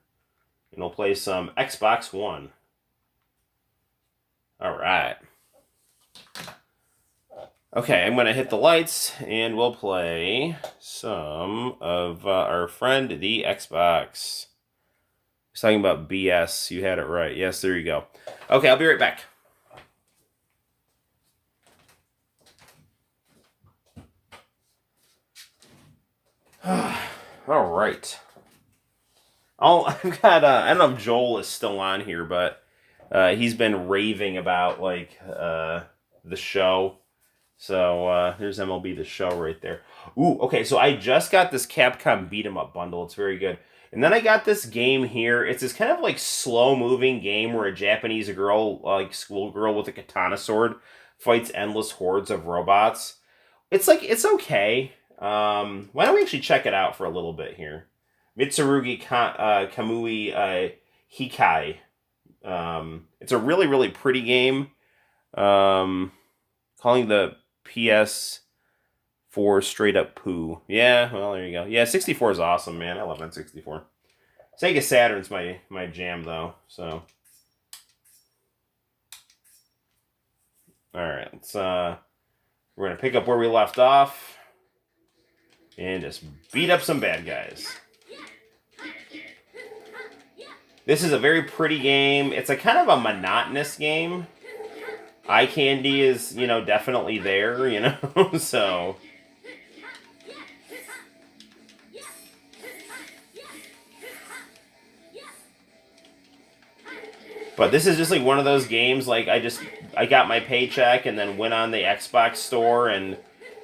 and we'll play some Xbox One. All right. Okay, I'm going to hit the lights, and we'll play some of our friend, the Xbox. He's talking about BS. You had it right. Yes, there you go. Okay, I'll be right back. All right. I've got, I don't know if Joel is still on here, but he's been raving about like the show. So here's MLB The Show right there. Ooh, okay. So I just got this Capcom beat 'em up bundle. It's very good. And then I got this game here. It's this kind of like slow moving game where a Japanese girl, like schoolgirl with a katana sword, fights endless hordes of robots. It's okay. Why don't we actually check it out for a little bit here? Mitsurugi Kamui Hikai. It's a really, really pretty game. Calling the PS4 straight up poo. Yeah, well, there you go. Yeah, 64 is awesome, man. I love N64. Sega Saturn's my jam, though, so. Alright, let's, we're gonna pick up where we left off. And just beat up some bad guys. This is a very pretty game. It's a kind of a monotonous game. Eye candy is, definitely there, so. But this is just like one of those games, like I got my paycheck and then went on the Xbox store and,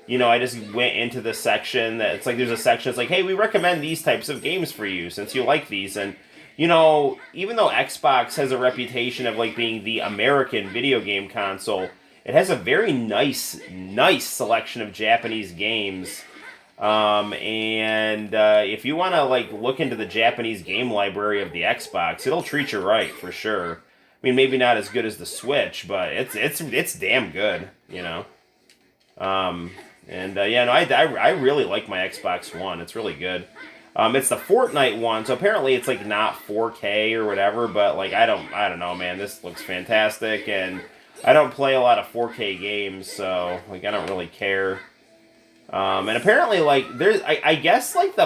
you know, I just went into the section that, it's like there's a section that's like, hey, we recommend these types of games for you since you like these. And, you know, even though Xbox has a reputation of like being the American video game console, it has a very nice selection of Japanese games. If you want to like look into the Japanese game library of the Xbox, it'll treat you right for sure. I mean, maybe not as good as the Switch, but it's damn good, you know. Yeah, no, I really like my Xbox One. It's really good. It's the Fortnite one, so apparently it's like not 4K or whatever, but like I don't know, man. This looks fantastic, and I don't play a lot of 4K games, so like I don't really care. And apparently, like there's, I guess like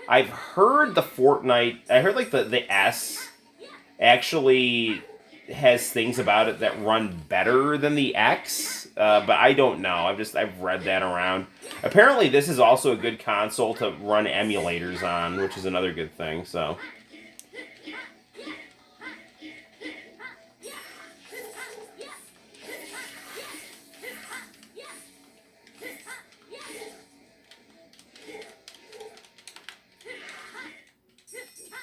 I've heard the Fortnite. I heard like the S actually has things about it that run better than the X, but I don't know. I've read that around. Apparently, this is also a good console to run emulators on, which is another good thing. So.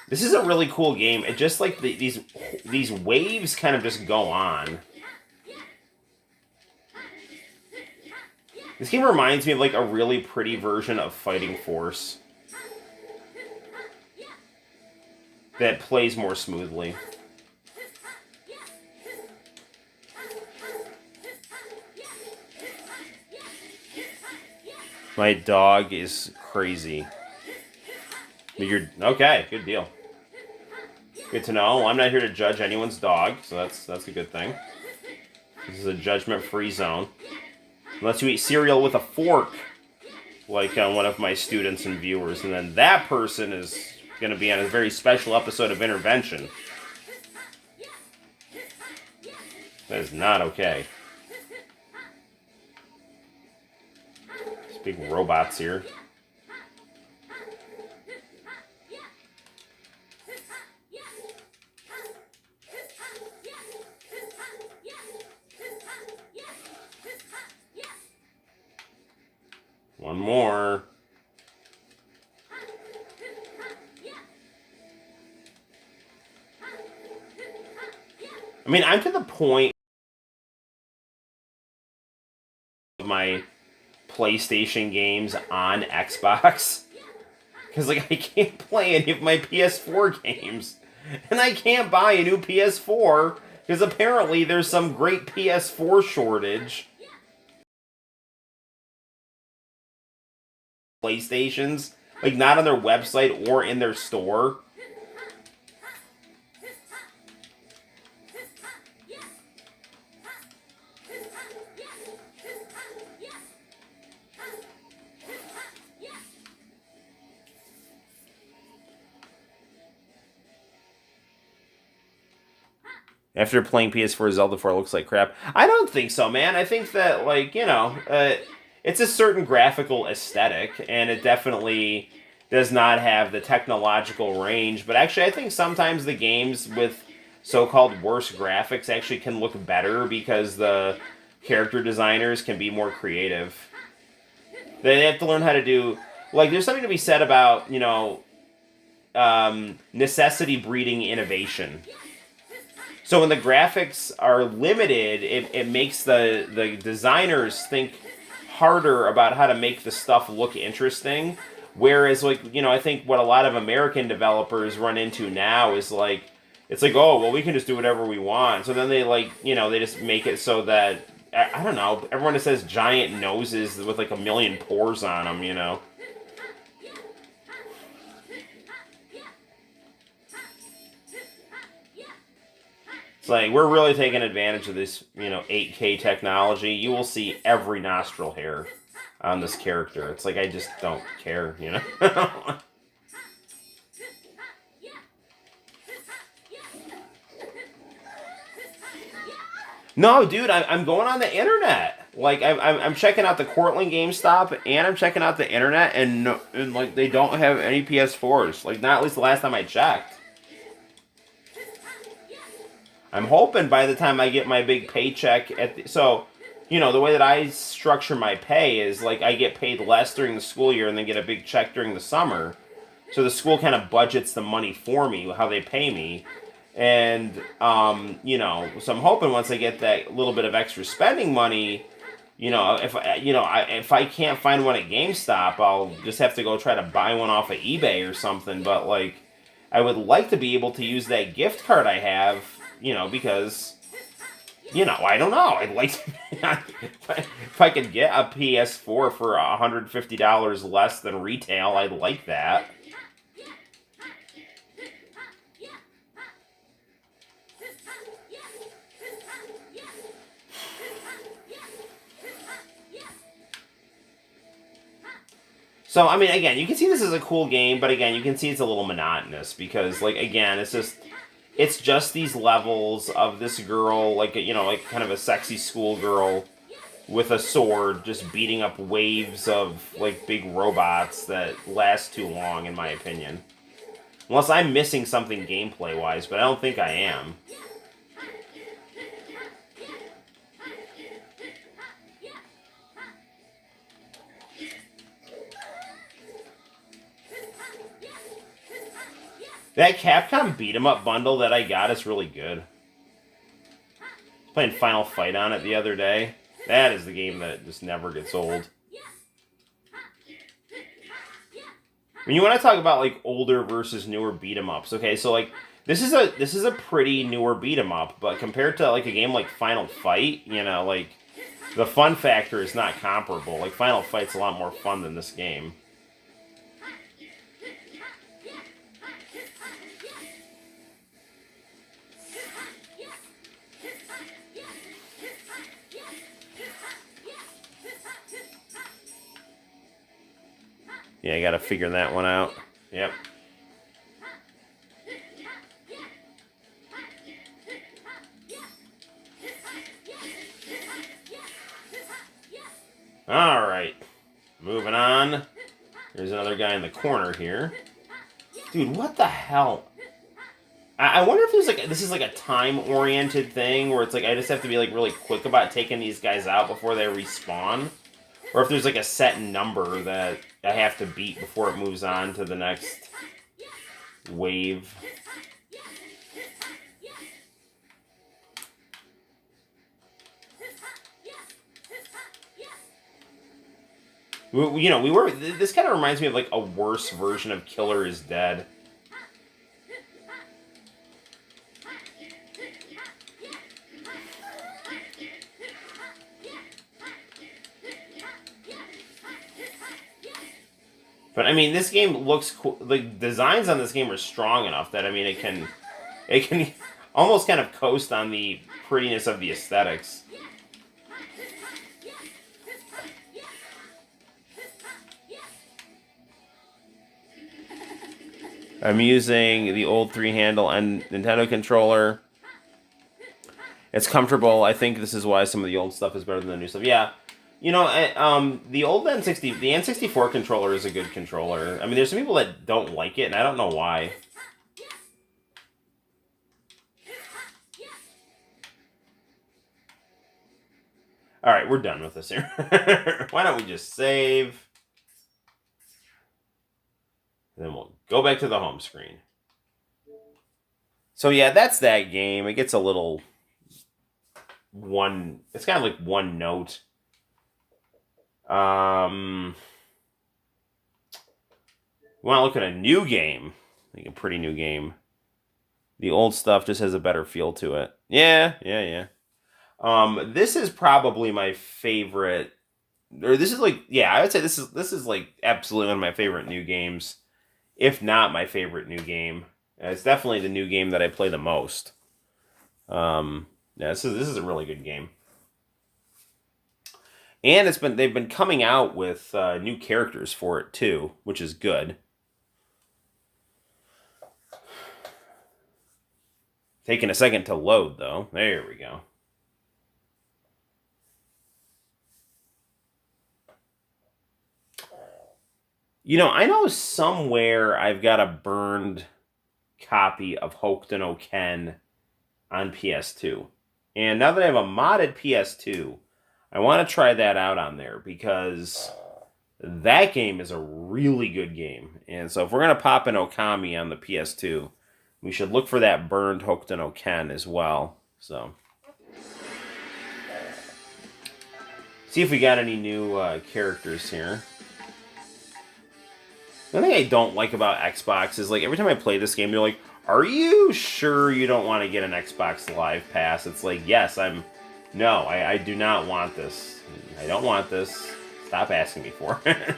This is a really cool game. It just like these waves kind of just go on. This game reminds me of like a really pretty version of Fighting Force that plays more smoothly. My dog is crazy. You're okay. Good deal. Good to know. I'm not here to judge anyone's dog, so that's a good thing. This is a judgment-free zone. Unless you eat cereal with a fork, like one of my students and viewers, and then that person is going to be on a very special episode of Intervention. That is not okay. These big robots here. One more. I mean, I'm to the point of my PlayStation games on Xbox. Because, like, I can't play any of my PS4 games. And I can't buy a new PS4 because apparently there's some great PS4 shortage. PlayStations, like not on their website or in their store. After playing PS4 Zelda 4 looks like crap. I don't think so, man. I think that, like, you know, it's a certain graphical aesthetic, and it definitely does not have the technological range. But actually, I think sometimes the games with so-called worse graphics actually can look better because the character designers can be more creative. They have to learn how to do... Like, there's something to be said about, you know, necessity breeding innovation. So when the graphics are limited, it makes the designers think harder about how to make the stuff look interesting. Whereas, like, you know, I think what a lot of American developers run into now is, like, it's like, oh, well, we can just do whatever we want. So then they, like, you know, they just make it so that, I don't know, everyone just says giant noses with, like, a million pores on them, you know. It's like, we're really taking advantage of this, you know, 8K technology. You will see every nostril hair on this character. It's like, I just don't care, you know? No, dude, I'm going on the internet. Like, I'm checking out the Cortland GameStop, and I'm checking out the internet, and like, they don't have any PS4s. Like, not at least the last time I checked. I'm hoping by the time I get my big paycheck so, you know, the way that I structure my pay is like I get paid less during the school year and then get a big check during the summer. So the school kind of budgets the money for me, how they pay me. And, you know, so I'm hoping once I get that little bit of extra spending money, you know, if I can't find one at GameStop, I'll just have to go try to buy one off of eBay or something. But, like, I would like to be able to use that gift card I have, you know, because, you know, I don't know. I'd like to, if I could get a PS4 for $150 less than retail, I'd like that. So, I mean, again, you can see this is a cool game, but again, you can see it's a little monotonous because, like, again, it's just these levels of this girl, like, you know, like kind of a sexy schoolgirl with a sword just beating up waves of, like, big robots that last too long, in my opinion. Unless I'm missing something gameplay-wise, but I don't think I am. That Capcom beat 'em up bundle that I got is really good. I was playing Final Fight on it the other day. That is the game that just never gets old. When you want to talk about like older versus newer beat 'em ups, okay, so like this is a pretty newer beat 'em up, but compared to like a game like Final Fight, you know, like the fun factor is not comparable. Like Final Fight's a lot more fun than this game. Yeah, I gotta figure that one out. Yep. Alright. Moving on. There's another guy in the corner here. Dude, what the hell? I wonder if there's like this is like a time-oriented thing where it's like I just have to be like really quick about taking these guys out before they respawn. Or if there's like a set number that I have to beat before it moves on to the next wave. You know, this kind of reminds me of like a worse version of Killer is Dead. But I mean, this game looks cool. The designs on this game are strong enough that I mean, it can almost kind of coast on the prettiness of the aesthetics. I'm using the old 3-handle and Nintendo controller. It's comfortable. I think this is why some of the old stuff is better than the new stuff. Yeah. You know, the old N60, the N64 controller is a good controller. I mean, there's some people that don't like it, and I don't know why. Alright, we're done with this here. Why don't we just save? And then we'll go back to the home screen. So yeah, that's that game. It gets a little... It's kind of like one note. We want to look at a new game. Like a pretty new game. The old stuff just has a better feel to it. Yeah. This is probably my favorite. Or this is like, yeah, I would say this is like absolutely one of my favorite new games, if not my favorite new game. It's definitely the new game that I play the most. Yeah, this is a really good game. And they've been coming out with new characters for it too, which is good. Taking a second to load though. There we go. You know, I know somewhere I've got a burned copy of Hokuto no Ken on PS2. And now that I have a modded PS2, I want to try that out on there because that game is a really good game. And so if we're going to pop an Okami on the PS2, we should look for that burned Hokuto no Ken as well. So, see if we got any new characters here. The thing I don't like about Xbox is, like, every time I play this game, they're like, are you sure you don't want to get an Xbox Live Pass? It's like, yes, no, I do not want this. I don't want this. Stop asking me for it.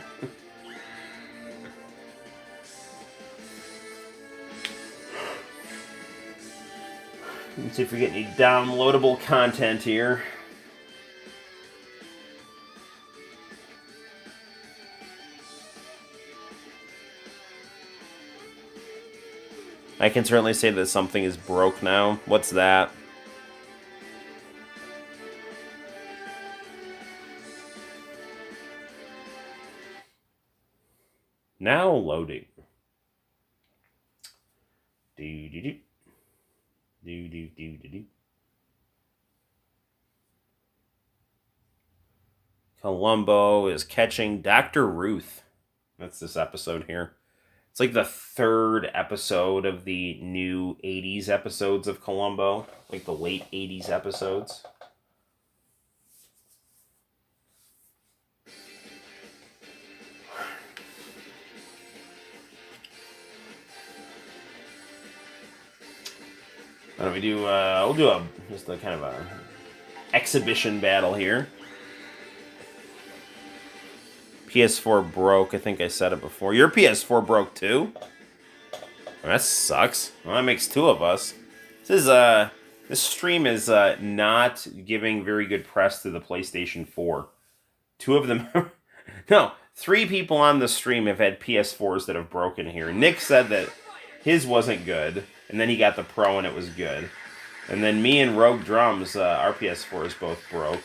Let's see if we get any downloadable content here. I can certainly say that something is broke now. What's that? Now loading. Do-do-do. Do-do-do-do-do. Columbo is catching Dr. Ruth. That's this episode here. It's like the third episode of the new 80s episodes of Columbo. Like the late 80s episodes. Why don't we do, we'll do just a kind of a exhibition battle here. PS4 broke. I think I said it before. Your PS4 broke too? Well, that sucks. Well, that makes two of us. This stream is not giving very good press to the PlayStation 4. Two of them... No, 3 people on the stream have had PS4s that have broken here. Nick said that his wasn't good, and then he got the Pro and it was good. And then me and Rogue Drums, our PS4s both broke.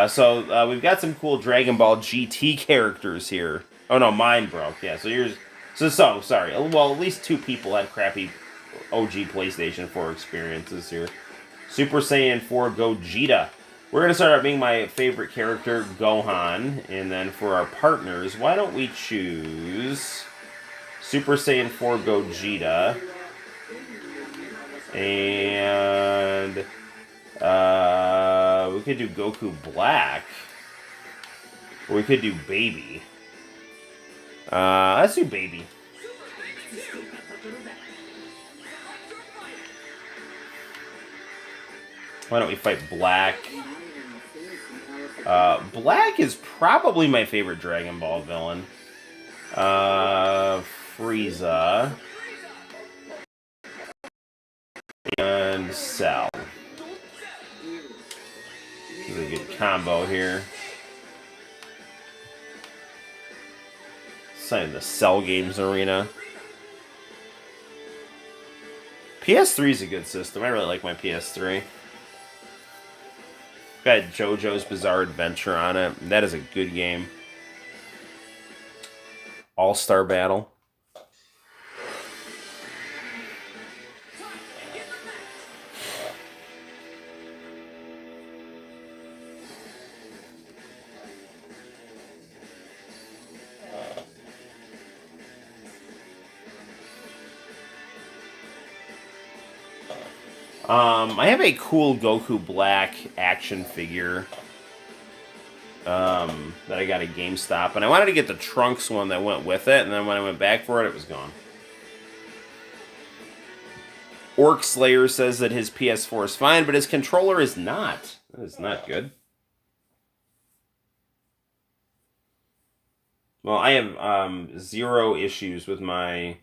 So we've got some cool Dragon Ball GT characters here. Oh no, mine broke. Yeah, so yours... So sorry. Well, at least 2 people had crappy OG PlayStation 4 experiences here. Super Saiyan 4 Gogeta. We're going to start out being my favorite character, Gohan. And then for our partners, why don't we choose Super Saiyan 4 Gogeta. And we could do Goku Black. Or we could do Baby. Let's do Baby. Why don't we fight Black? Black is probably my favorite Dragon Ball villain. Frieza. And Cell. This is a good combo here. Sign the Cell Games Arena. PS3 is a good system. I really like my PS3. Got JoJo's Bizarre Adventure on it. That is a good game. All-Star Battle. I have a cool Goku Black action figure that I got at GameStop, and I wanted to get the Trunks one that went with it, and then when I went back for it, it was gone. Orc Slayer says that his PS4 is fine, but his controller is not. That is not good. Well, I have 0 issues with my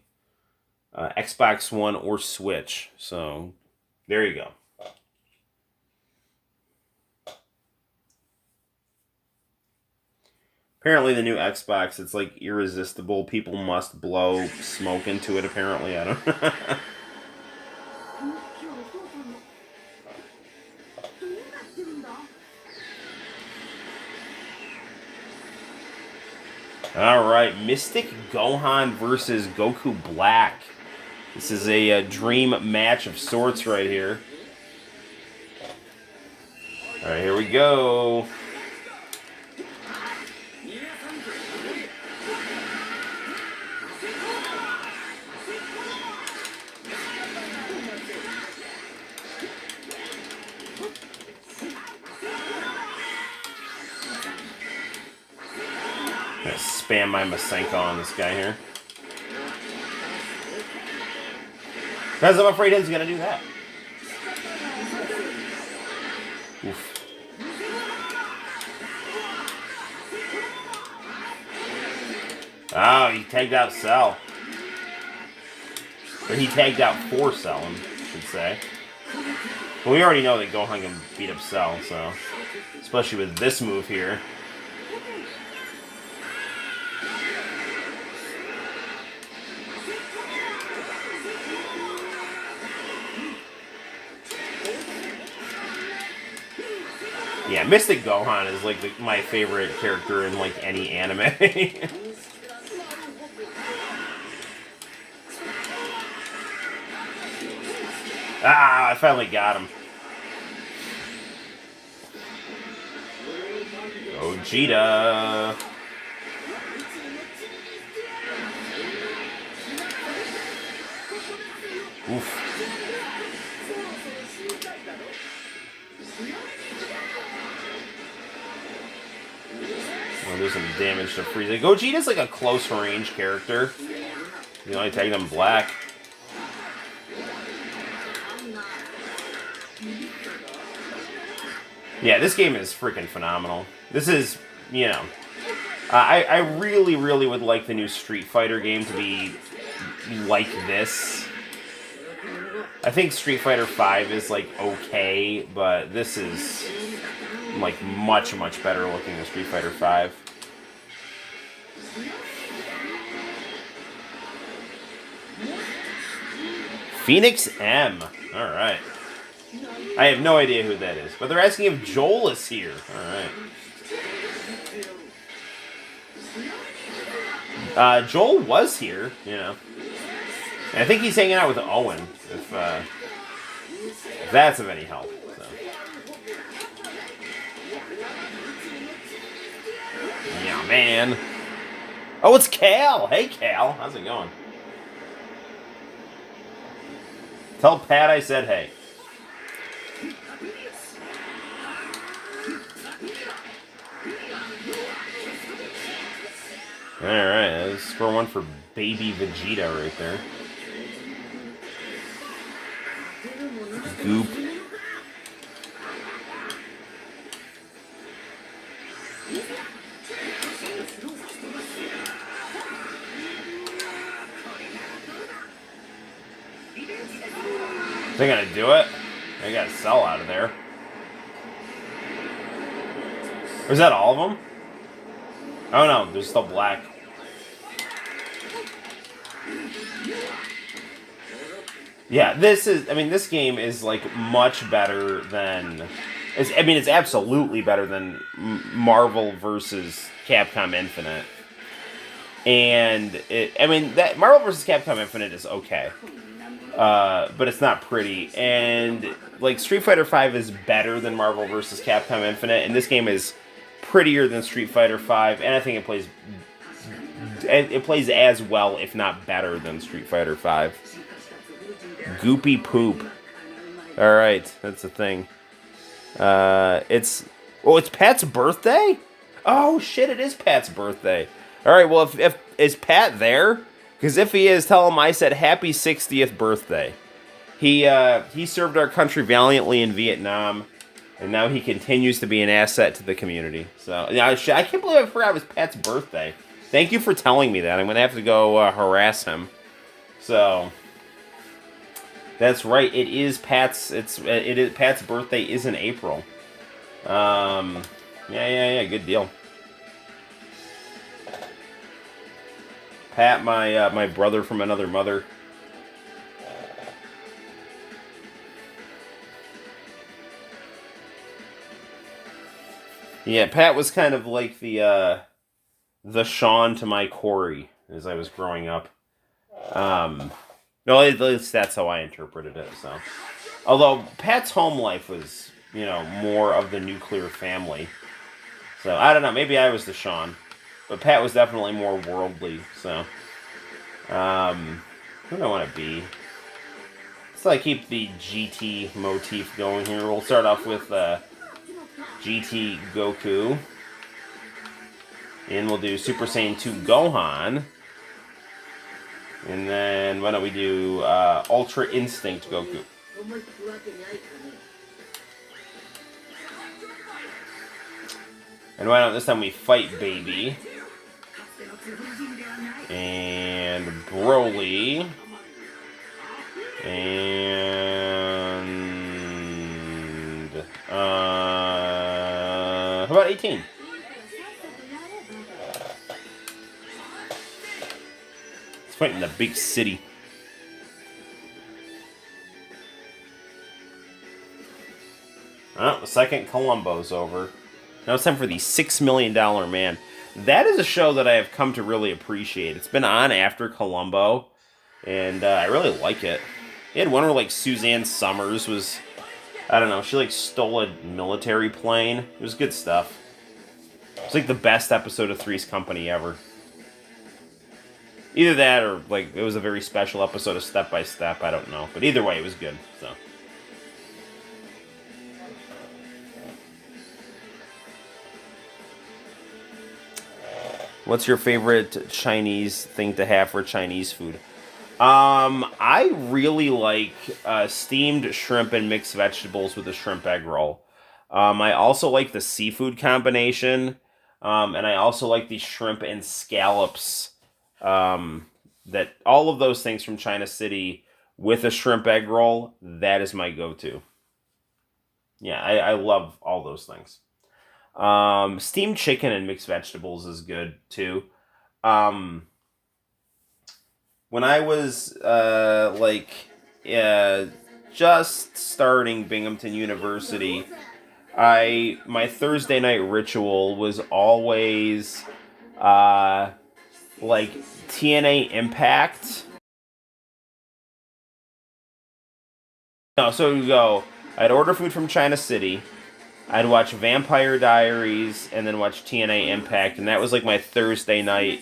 Xbox One or Switch, so there you go. Apparently the new Xbox, it's like irresistible. People must blow smoke into it, apparently. I don't know. Alright, Mystic Gohan versus Goku Black. This is a dream match of sorts right here. All right, here we go. I'm gonna spam my Masenko on this guy here. Because I'm afraid he's gonna do that. Oof. Oh, he tagged out Cell. Or he tagged out for Cell, I should say. Well, we already know that Gohan can beat up Cell, so... Especially with this move here. Yeah, Mystic Gohan is like my favorite character in like any anime. Ah, I finally got him. Gogeta. Oof. Oh, there's some damage to Frieza. Gogeta's like a close range character. You know, I tagged him black. Yeah, this game is freaking phenomenal. This is, you know, I really, really would like the new Street Fighter game to be like this. I think Street Fighter V is, like, okay, but this is, like, much, much better looking than Street Fighter V. Phoenix M. Alright. I have no idea who that is, but they're asking if Joel is here. Alright. Joel was here, you know. And I think he's hanging out with Owen, if that's of any help. So. Yeah, man. Oh, it's Cal. Hey, Cal. How's it going? Tell Pat I said hey. Alright, that's score one for baby Vegeta right there. Goop. They're gonna do it? They gotta Cell out of there. Or is that all of them? Oh no, there's still black. Yeah, this game is like much better than, it's absolutely better than Marvel versus Capcom Infinite. And that Marvel vs. Capcom Infinite is okay. But it's not pretty. And like Street Fighter V is better than Marvel vs. Capcom Infinite, and this game is prettier than Street Fighter V, and I think it plays as well, if not better, than Street Fighter V. Goopy poop. All right, that's the thing. It's Pat's birthday. Oh shit! It is Pat's birthday. All right. Well, if is Pat there? Because if he is, tell him I said happy 60th birthday. He served our country valiantly in Vietnam, and now he continues to be an asset to the community. So I can't believe I forgot it was Pat's birthday. Thank you for telling me that. I'm gonna have to go harass him. So that's right. It is Pat's. Pat's birthday is in April. Yeah. Good deal. Pat, my brother from another mother. Yeah, Pat was kind of like the Sean to my Corey as I was growing up. No, at least that's how I interpreted it. So, although Pat's home life was you know, more of the nuclear family. So, I don't know. Maybe I was the Sean. But Pat was definitely more worldly. So, who do I want to be? So I keep the GT motif going here. We'll start off with GT Goku. And we'll do Super Saiyan 2 Gohan. And then why don't we do Ultra Instinct Goku? And why don't this time we fight Baby? And Broly. And how about 18? Let's fight in the big city. Oh, the second Columbo's over. Now it's time for the $6 Million Man. That is a show that I have come to really appreciate. It's been on after Columbo, and I really like it. It had one where, like, Suzanne Summers was, I don't know, she, like, stole a military plane. It was good stuff. It's, like, the best episode of Three's Company ever. Either that or, like, it was a very special episode of Step by Step. I don't know. But either way, it was good, so. What's your favorite Chinese thing to have for Chinese food? I really like steamed shrimp and mixed vegetables with a shrimp egg roll. I also like the seafood combination, and I also like the shrimp and scallops. That all of those things from China City with a shrimp egg roll, that is my go-to. Yeah, I love all those things. Steamed chicken and mixed vegetables is good too. When I was just starting Binghamton University, my Thursday night ritual was always TNA Impact. No, so we go. I'd order food from China City. I'd watch Vampire Diaries and then watch TNA Impact, and that was like my Thursday night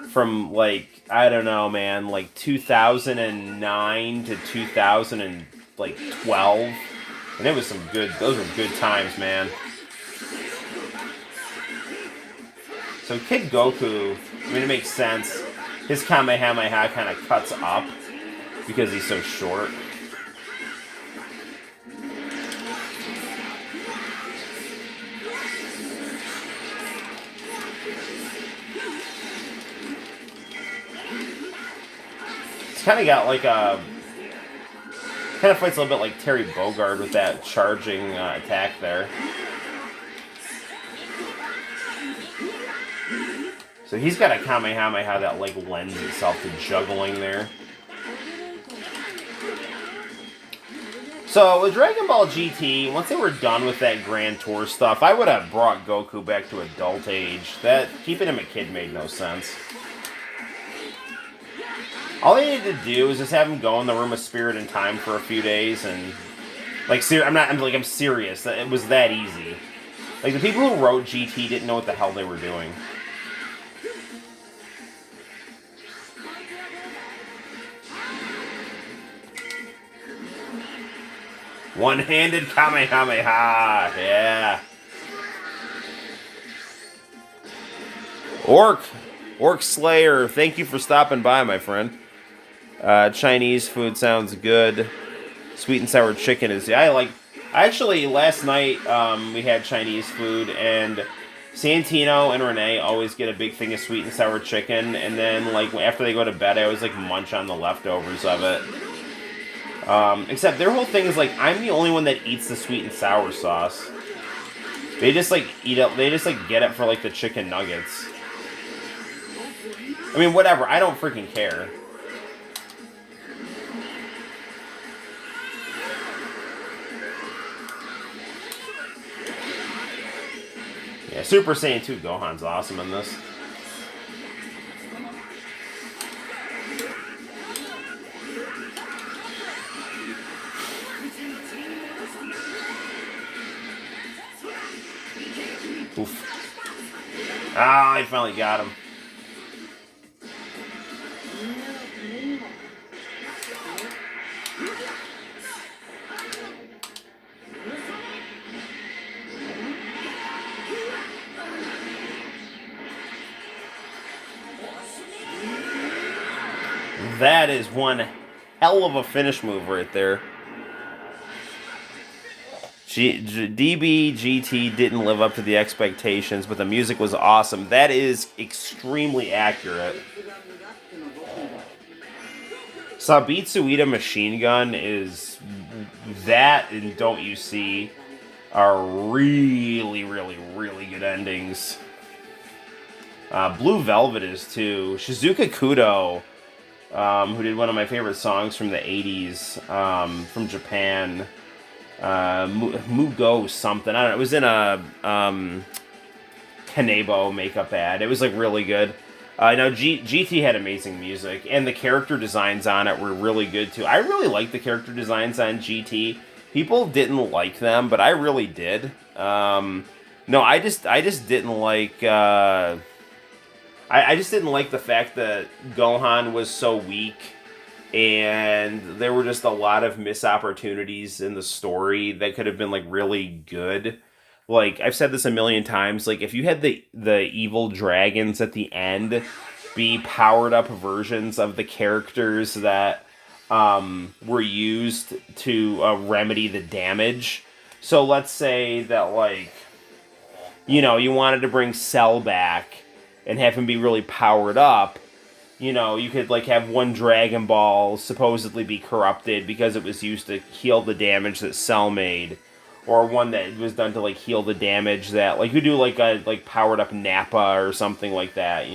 from I don't know, man, 2009 to 2012, and it was those were good times, man. So Kid Goku, I mean, it makes sense. His Kamehameha kind of cuts up because he's so short. Kind of got kind of fights a little bit like Terry Bogard with that charging attack there. So he's got a Kamehameha that lends itself to juggling there. So with Dragon Ball GT, once they were done with that Grand Tour stuff, I would have brought Goku back to adult age. Keeping him a kid made no sense. All they needed to do is just have him go in the Room of Spirit and Time for a few days, and I'm serious. It was that easy. The people who wrote GT didn't know what the hell they were doing. One-handed Kamehameha, yeah. Orc Slayer, thank you for stopping by, my friend. Chinese food sounds good. Sweet and sour chicken is... Actually, last night, we had Chinese food, and Santino and Renee always get a big thing of sweet and sour chicken, and then, after they go to bed, I always, munch on the leftovers of it. Except their whole thing is, I'm the only one that eats the sweet and sour sauce. They just, eat it... They just, get it for, the chicken nuggets. I mean, whatever. I don't freaking care. Yeah, Super Saiyan 2 Gohan's awesome in this. Oof. Ah, I finally got him. That is one hell of a finish move right there. DB GT didn't live up to the expectations, but the music was awesome. That is extremely accurate. Sabitsu Ida Machine Gun is that, and Don't You See are really, really, really good endings. Blue Velvet is too. Shizuka Kudo, who did one of my favorite songs from the 80s, from Japan. Mugo something. I don't know. It was in a Kanebo makeup ad. It was like really good. GT had amazing music, and the character designs on it were really good too. I really liked the character designs on GT. People didn't like them, but I really did. No, I just didn't like. I just didn't like the fact that Gohan was so weak, and there were just a lot of missed opportunities in the story that could have been like really good. Like, I've said this a million times, like, if you had the evil dragons at the end be powered up versions of the characters that were used to remedy the damage. So let's say that, like, you wanted to bring Cell back and have him be really powered up. You could, like, have one Dragon Ball supposedly be corrupted because it was used to heal the damage that Cell made. Or one that was done to, like, heal the damage that, like, you do, like, a, like, powered up Nappa or something like that,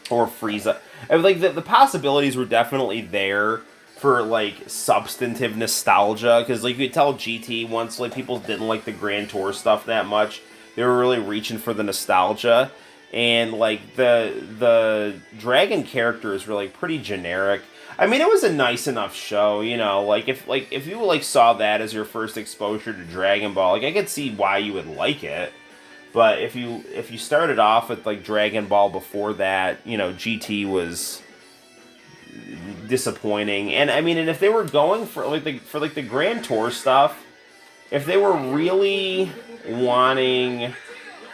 or Frieza. And, like, the possibilities were definitely there for, like, substantive nostalgia, because, like, you could tell GT, once, like, people didn't like the Grand Tour stuff that much, they were really reaching for the nostalgia, and, like, the dragon characters were, like, pretty generic. I mean, it was a nice enough show, if you, like, saw that as your first exposure to Dragon Ball, like, I could see why you would like it. But if you started off with, like, Dragon Ball before that, GT was disappointing. And I mean, and if they were going for the Grand Tour stuff, if they were really wanting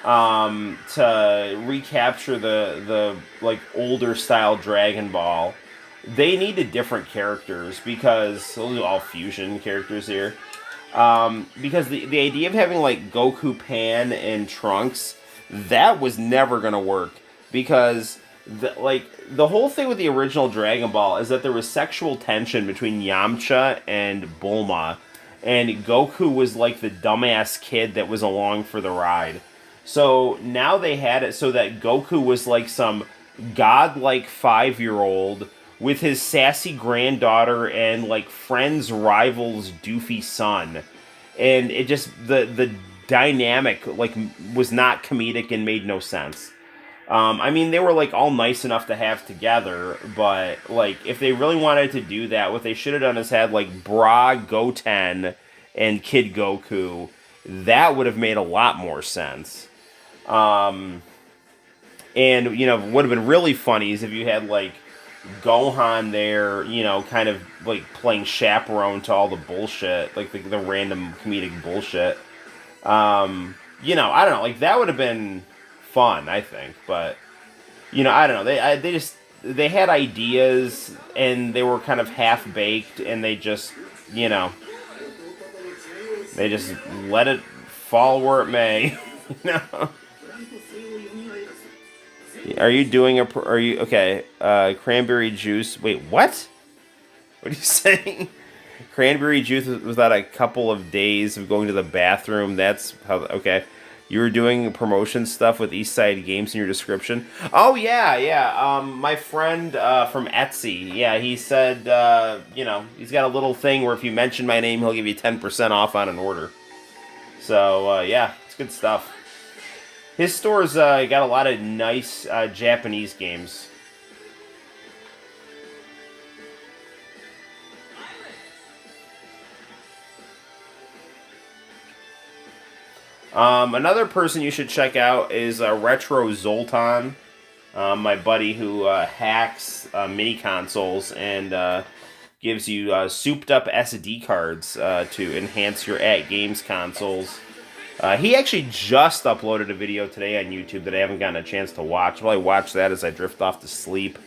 to recapture the like older style Dragon Ball, they needed different characters, because those are all fusion characters here. Because the idea of having, like, Goku, Pan, and Trunks, that was never gonna work, because the whole thing with the original Dragon Ball is that there was sexual tension between Yamcha and Bulma, and Goku was like the dumbass kid that was along for the ride. So now they had it so that Goku was like some godlike 5-year-old with his sassy granddaughter and, like, friends, rivals, doofy son. And it just, the dynamic, like, was not comedic and made no sense. I mean, they were, like, all nice enough to have together, but, like, if they really wanted to do that, what they should have done is had, like, Bra, Goten, and Kid Goku. That would have made a lot more sense. And, would have been really funny is if you had, like, Gohan there, kind of, like, playing chaperone to all the bullshit, like, the random comedic bullshit. I don't know, like, that would have been fun, I think, but, I don't know, they had ideas, and they were kind of half-baked, and they just, they just let it fall where it may, Are you doing okay, cranberry juice, wait, what? What are you saying? Cranberry juice without a couple of days of going to the bathroom, that's how, okay. You were doing promotion stuff with Eastside Games in your description? Oh, yeah, my friend, from Etsy, yeah, he said, he's got a little thing where if you mention my name, he'll give you 10% off on an order. So, yeah, it's good stuff. His store's got a lot of nice Japanese games. Another person you should check out is Retro Zoltan, my buddy who hacks mini consoles and gives you souped up SD cards to enhance your at-games consoles. He actually just uploaded a video today on YouTube that I haven't gotten a chance to watch. I'll probably watch that as I drift off to sleep.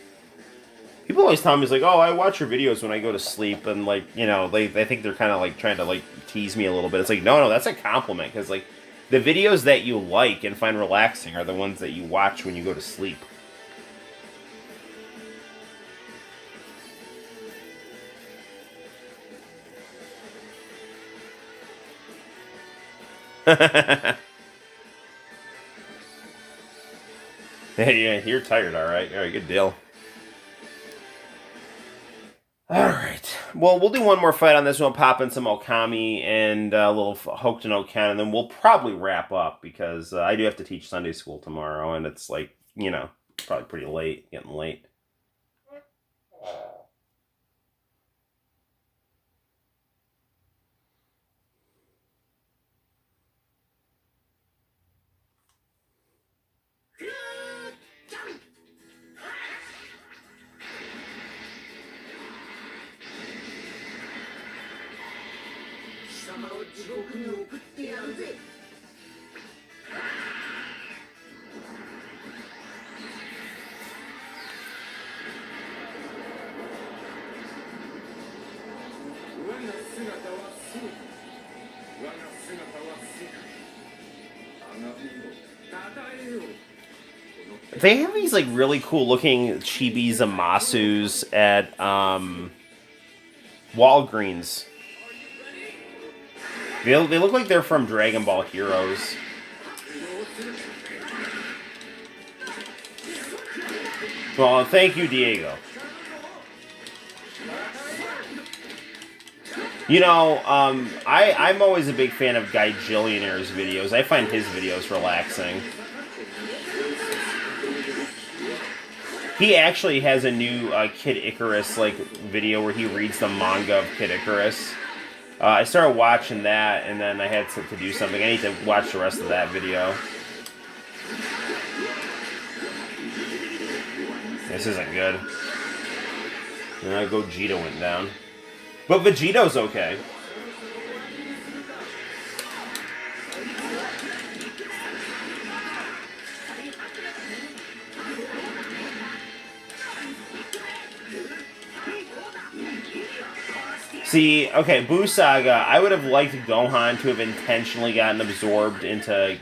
People always tell me, it's like, oh, I watch your videos when I go to sleep, and, like, you know, they think they're kind of, like, trying to, like, tease me a little bit. It's like, no, that's a compliment, because, like, the videos that you like and find relaxing are the ones that you watch when you go to sleep. Yeah, you're tired, alright, good deal. Alright, well, we'll do one more fight on this one, pop in some Okami and a little Hokuto no Ken, and then we'll probably wrap up, because I do have to teach Sunday school tomorrow, and it's like, you know, probably pretty late, getting late. They have these, like, really cool looking chibi Zamasus at Walgreens. They look like they're from Dragon Ball Heroes. Well, thank you, Diego. You know, I'm always a big fan of Guy Gillionaire's videos. I find his videos relaxing. He actually has a new Kid Icarus like video where he reads the manga of Kid Icarus. I started watching that, and then I had to do something. I need to watch the rest of that video. This isn't good. Gogeta went down. But Vegeto's okay. See, okay, Buu Saga, I would have liked Gohan to have intentionally gotten absorbed into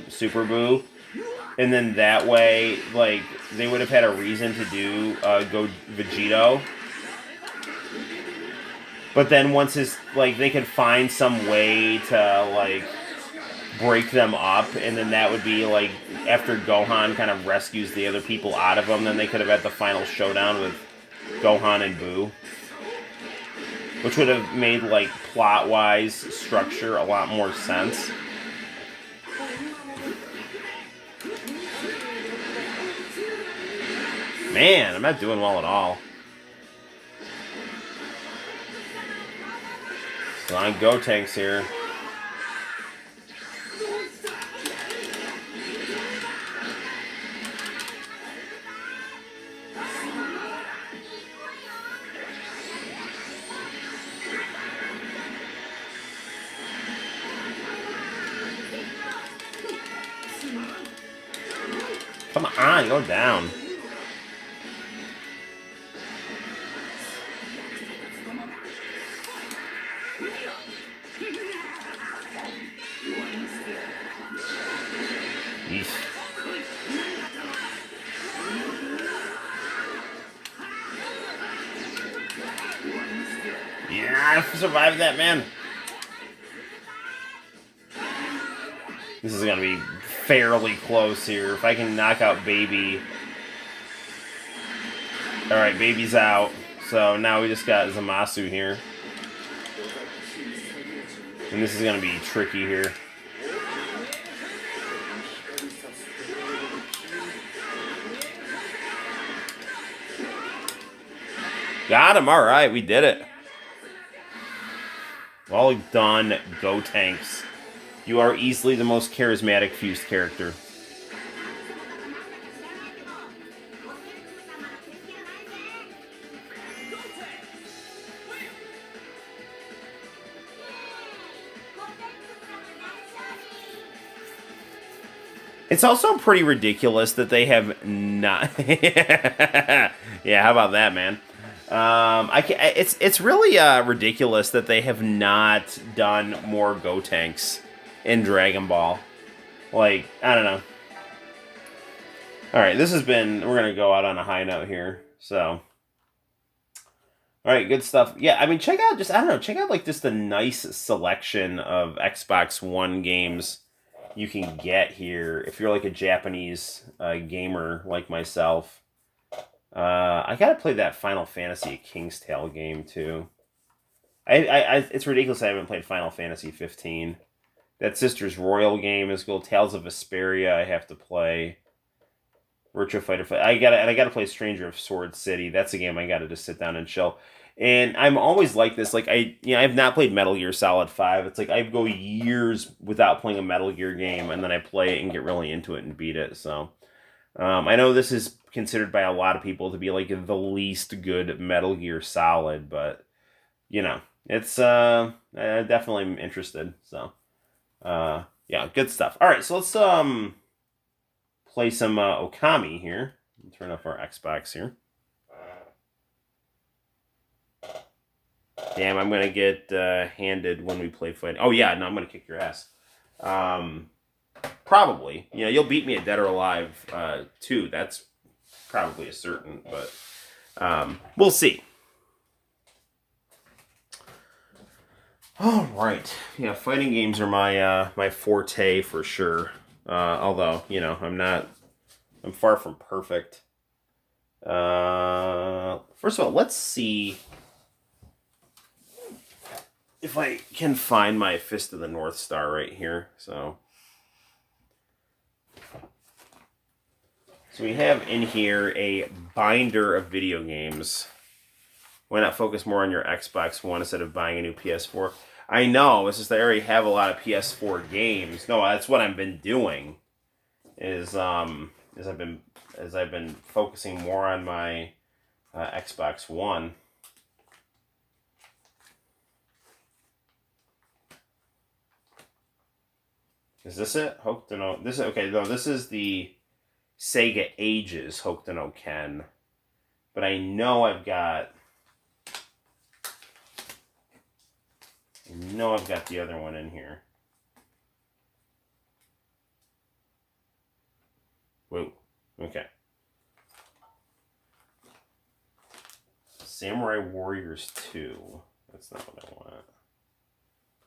Super Buu. And then that way, like, they would have had a reason to do Go Vegito. But then once his, like, they could find some way to, like, break them up, and then that would be, like, after Gohan kind of rescues the other people out of them, then they could have had the final showdown with Gohan and Buu. Which would have made, like, plot-wise structure a lot more sense. Man, I'm not doing well at all. So on Gotenks here. Come on, go down. Yeesh. Yeah, I survived that, man. This is gonna be fairly close here. If I can knock out Baby. Alright, Baby's out. So now we just got Zamasu here. And this is gonna be tricky here. Got him, alright, we did it. All done, Gotenks. You are easily the most charismatic fused character. It's also pretty ridiculous that they have not. Yeah, how about that, man? It's really ridiculous that they have not done more Gotenks in Dragon Ball. Like, I don't know. All right, this has been. We're gonna go out on a high note here. So, all right, good stuff. Yeah, I mean, check out just I don't know. Check out like just the nice selection of Xbox One games you can get here if you're like a Japanese gamer like myself. I gotta play that Final Fantasy King's Tale game too. It's ridiculous I haven't played Final Fantasy 15. That Sisters Royal game is cool. Tales of Vesperia I have to play. Virtua Fighter. I gotta play Stranger of Sword City. That's a game I gotta just sit down and chill. And I'm always like this. Like I have not played Metal Gear Solid 5. It's like I go years without playing a Metal Gear game, and then I play it and get really into it and beat it. So I know this is considered by a lot of people to be like the least good Metal Gear Solid, but you know, it's I definitely am interested. So yeah, good stuff. All right, so let's play some Okami here. Turn off our Xbox here. Damn, I'm gonna get handed when we play fight. Oh yeah, no, I'm gonna kick your ass. Probably. You know, you'll beat me at Dead or Alive too. That's probably a certain, but we'll see. All right. Yeah, fighting games are my my forte for sure. Although, you know, I'm far from perfect. First of all, let's see if I can find my Fist of the North Star right here. So we have in here a binder of video games. Why not focus more on your Xbox One instead of buying a new PS4? I know, it's just I already have a lot of PS4 games. No, that's what I've been doing. Is I've been focusing more on my Xbox One. Is this it? Hokuto no. This is okay. No, this is the Sega Ages Hokuto no Ken. But I know I've got the other one in here. Whoa. Okay. Samurai Warriors 2. That's not what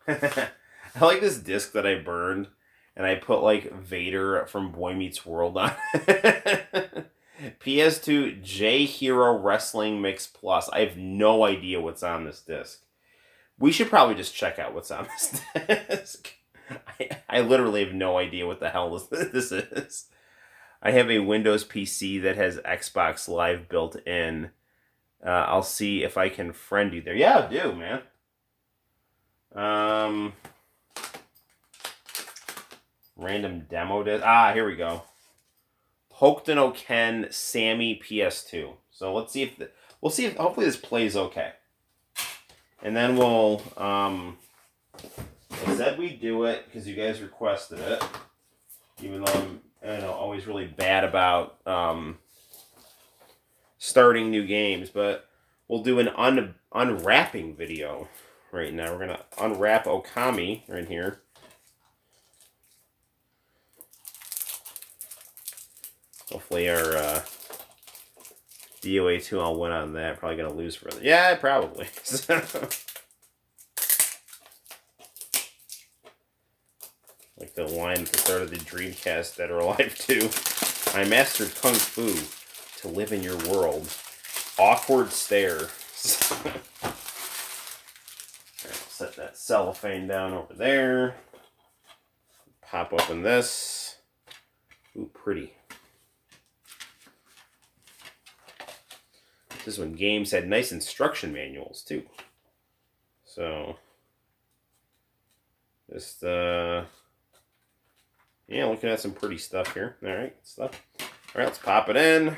I want. I like this disc that I burned, and I put like Vader from Boy Meets World on it. PS2 J Hero Wrestling Mix Plus. I have no idea what's on this disc. We should probably just check out what's on this disc. I literally have no idea what the hell this is. I have a Windows PC that has Xbox Live built in. I'll see if I can friend you there. Yeah, I do, man. Random demo disc. Ah, here we go. Hokuto no Ken Sammy PS2. So let's see if we'll see if hopefully this plays okay. And then we'll I said we'd do it because you guys requested it. Even though I'm always really bad about starting new games, but we'll do an unwrapping video right now. We're gonna unwrap Okami right here. Hopefully our DOA 2 I'll win on that. Probably gonna lose further. Yeah, probably. Like the line at the start of the Dreamcast Dead or Alive 2. I mastered Kung Fu to live in your world. Awkward stare. Alright, set that cellophane down over there. Pop open this. Ooh, pretty. This is when games had nice instruction manuals, too. So, just, Yeah, looking at some pretty stuff here. All right, stuff. All right, let's pop it in.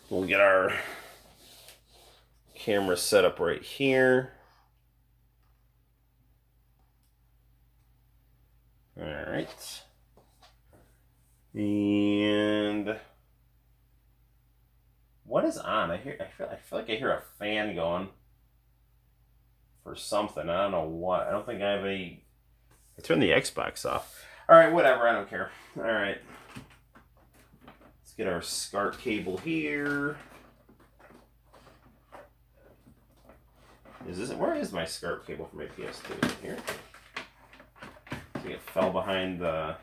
We'll get our camera set up right here. All right. And what is on? I feel like I hear a fan going for something. I don't know what. I don't think I have any. I turned the Xbox off. All right, whatever. I don't care. All right. Let's get our SCART cable here. Where is my SCART cable for my PS2? Is it here? I think it fell behind the.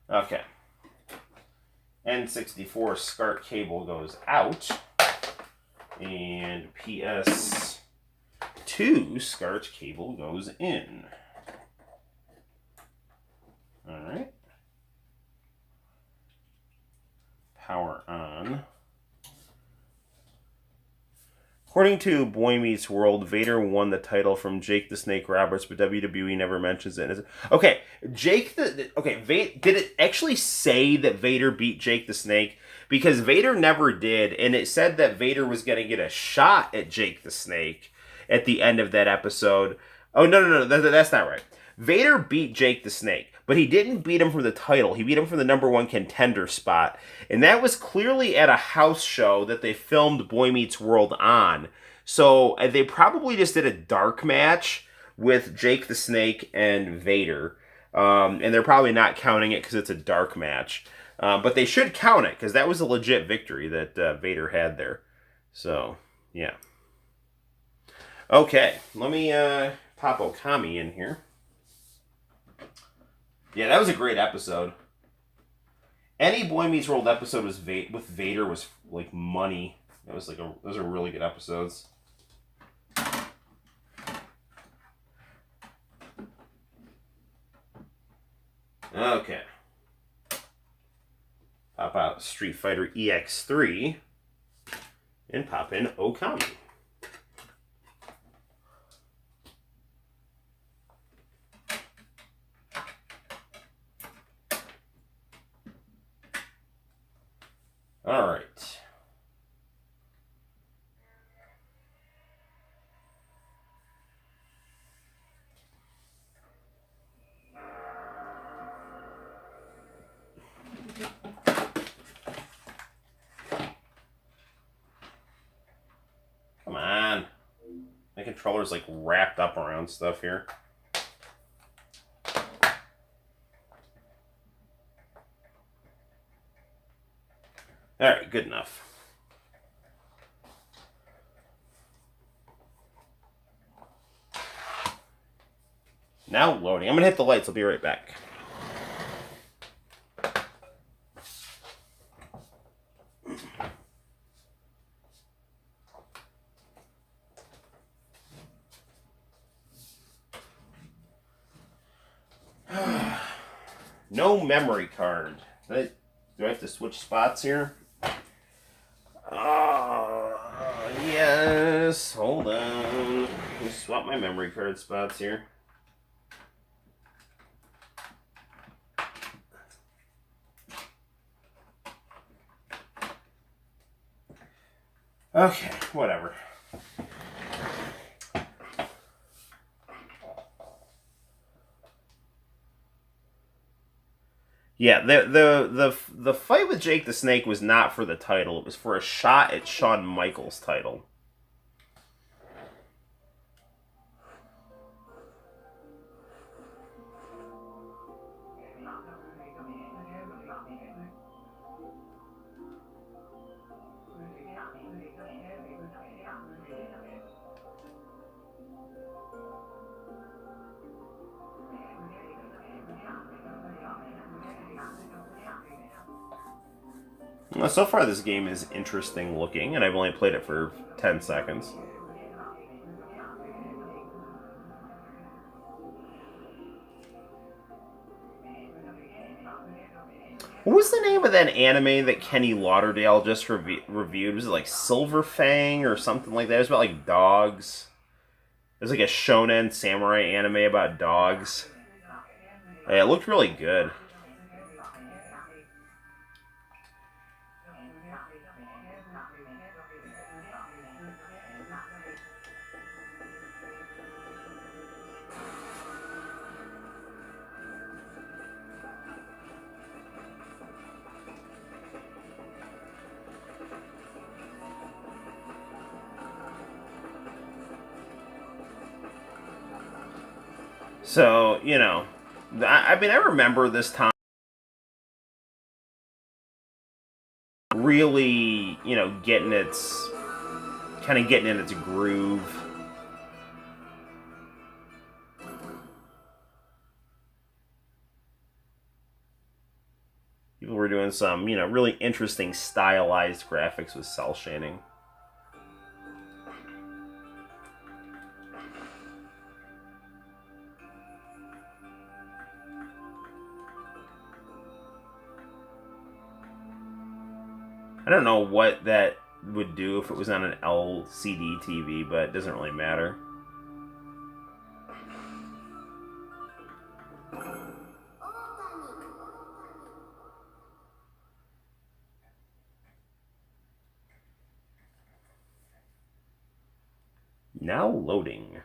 Okay. N64 SCART cable goes out. And PS2 SCART cable goes in. Alright. Power on. According to Boy Meets World, Vader won the title from Jake the Snake Roberts, but WWE never mentions it. Okay, did it actually say that Vader beat Jake the Snake? Because Vader never did, and it said that Vader was going to get a shot at Jake the Snake at the end of that episode. Oh, no, that's not right. Vader beat Jake the Snake, but he didn't beat him for the title. He beat him for the #1 contender spot. And that was clearly at a house show that they filmed Boy Meets World on. So they probably just did a dark match with Jake the Snake and Vader. And they're probably not counting it because it's a dark match. But they should count it because that was a legit victory that Vader had there. So, yeah. Okay, let me pop Okami in here. Yeah, that was a great episode. Any Boy Meets World episode with Vader was like money. It was those are really good episodes. Okay. Pop out Street Fighter EX3 and pop in Okami. All right. Come on. My controller's like wrapped up around stuff here. All right, good enough. Now loading. I'm going to hit the lights. I'll be right back. No memory card. Do I have to switch spots here? Yes. Hold on. Let me swap my memory card spots here. Okay, whatever. Yeah, the fight with Jake the Snake was not for the title. It was for a shot at Shawn Michaels' title. Well, so far this game is interesting looking, and I've only played it for 10 seconds. What was the name of that anime that Kenny Lauderdale just reviewed? Was it like Silver Fang or something like that? It was about like dogs. There's like a shonen samurai anime about dogs. Yeah, it looked really good. So, you know, I mean, I remember this time really, you know, getting in its groove. People were doing some, you know, really interesting stylized graphics with cell shading. I don't know what that would do if it was on an LCD TV, but it doesn't really matter. Now loading.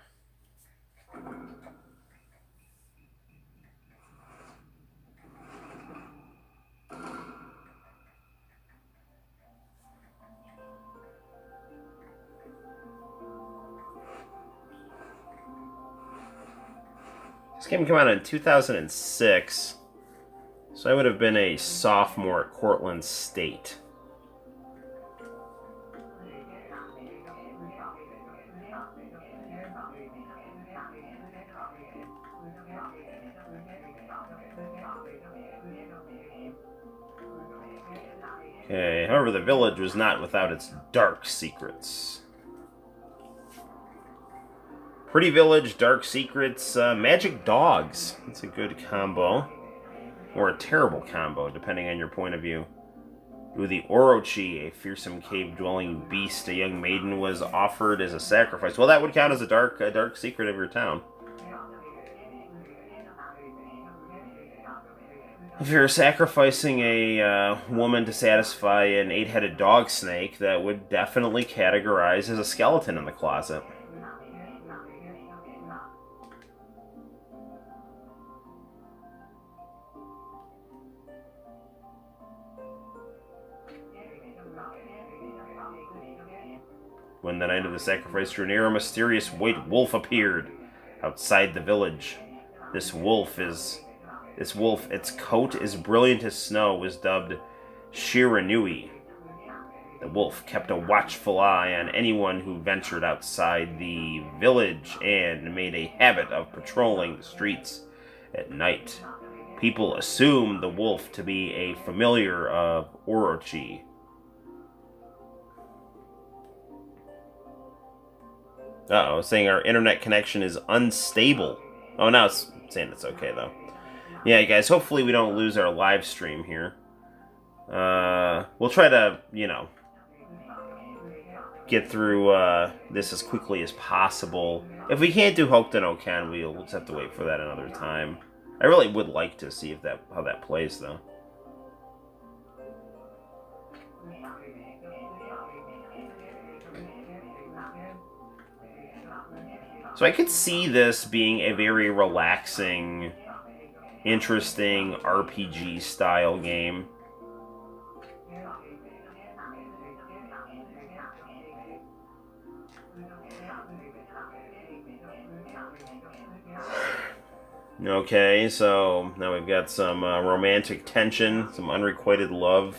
This game came out in 2006, so I would have been a sophomore at Cortland State. Okay, however, the village was not without its dark secrets. Pretty village, dark secrets, magic dogs. That's a good combo. Or a terrible combo, depending on your point of view. Ooh, the Orochi, a fearsome cave-dwelling beast, a young maiden was offered as a sacrifice. Well, that would count as a dark secret of your town. If you're sacrificing a woman to satisfy an 8-headed dog snake, that would definitely categorize as a skeleton in the closet. When the night of the sacrifice drew near, a mysterious white wolf appeared outside the village. This wolf, its coat as brilliant as snow, was dubbed Shiranui. The wolf kept a watchful eye on anyone who ventured outside the village and made a habit of patrolling the streets at night. People assumed the wolf to be a familiar of Orochi. Uh-oh, saying our internet connection is unstable. Oh, now it's saying it's okay, though. Yeah, guys, hopefully we don't lose our live stream here. We'll try to, you know, get through this as quickly as possible. If we can't do Hokuto no Ken, we'll just have to wait for that another time. I really would like to see how that plays, though. So I could see this being a very relaxing, interesting RPG-style game. Okay, so now we've got some romantic tension, some unrequited love.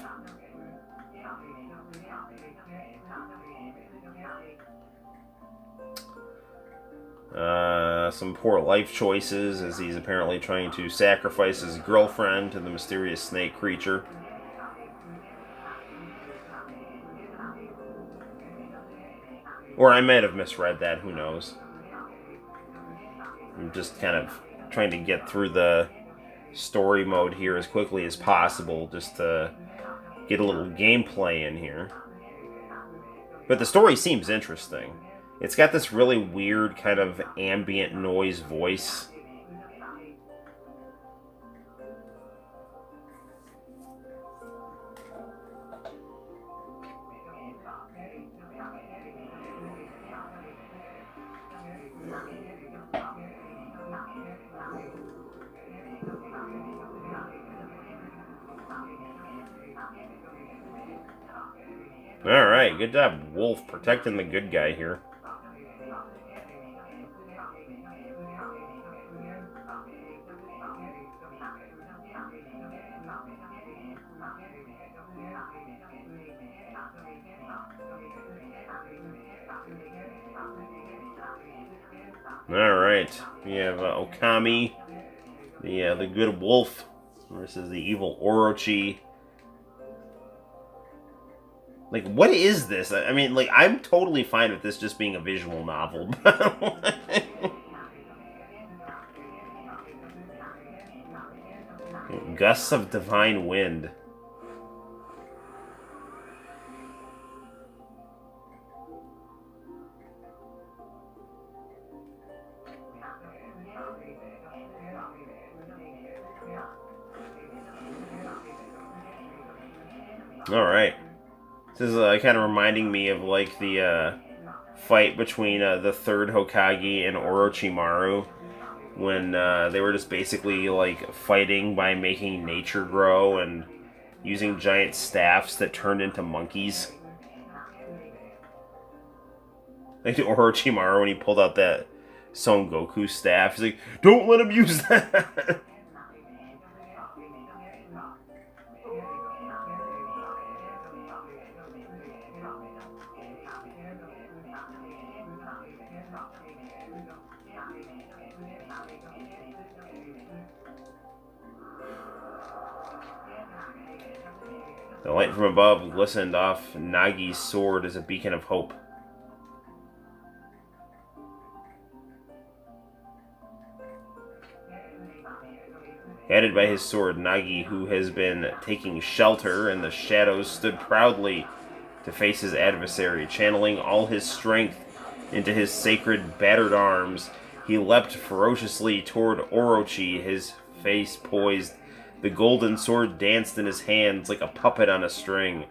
Some poor life choices as he's apparently trying to sacrifice his girlfriend to the mysterious snake creature. Or I might have misread that, who knows. I'm just kind of trying to get through the story mode here as quickly as possible just to get a little gameplay in here. But the story seems interesting. It's got this really weird kind of ambient noise voice. Alright, good job, Wolf, protecting the good guy here. Alright, we have Okami, the good wolf, versus the evil Orochi. Like, what is this? I mean, like, I'm totally fine with this just being a visual novel. Gusts of divine wind. Alright. This is kind of reminding me of, like, the fight between the third Hokage and Orochimaru, when they were just basically, like, fighting by making nature grow and using giant staffs that turned into monkeys. Like Orochimaru, when he pulled out that Son Goku staff, he's like, "Don't let him use that!" The light from above glistened off Nagi's sword as a beacon of hope. Headed by his sword, Nagi, who has been taking shelter in the shadows, stood proudly to face his adversary. Channeling all his strength into his sacred, battered arms, he leapt ferociously toward Orochi, his face poised. The golden sword danced in his hands like a puppet on a string.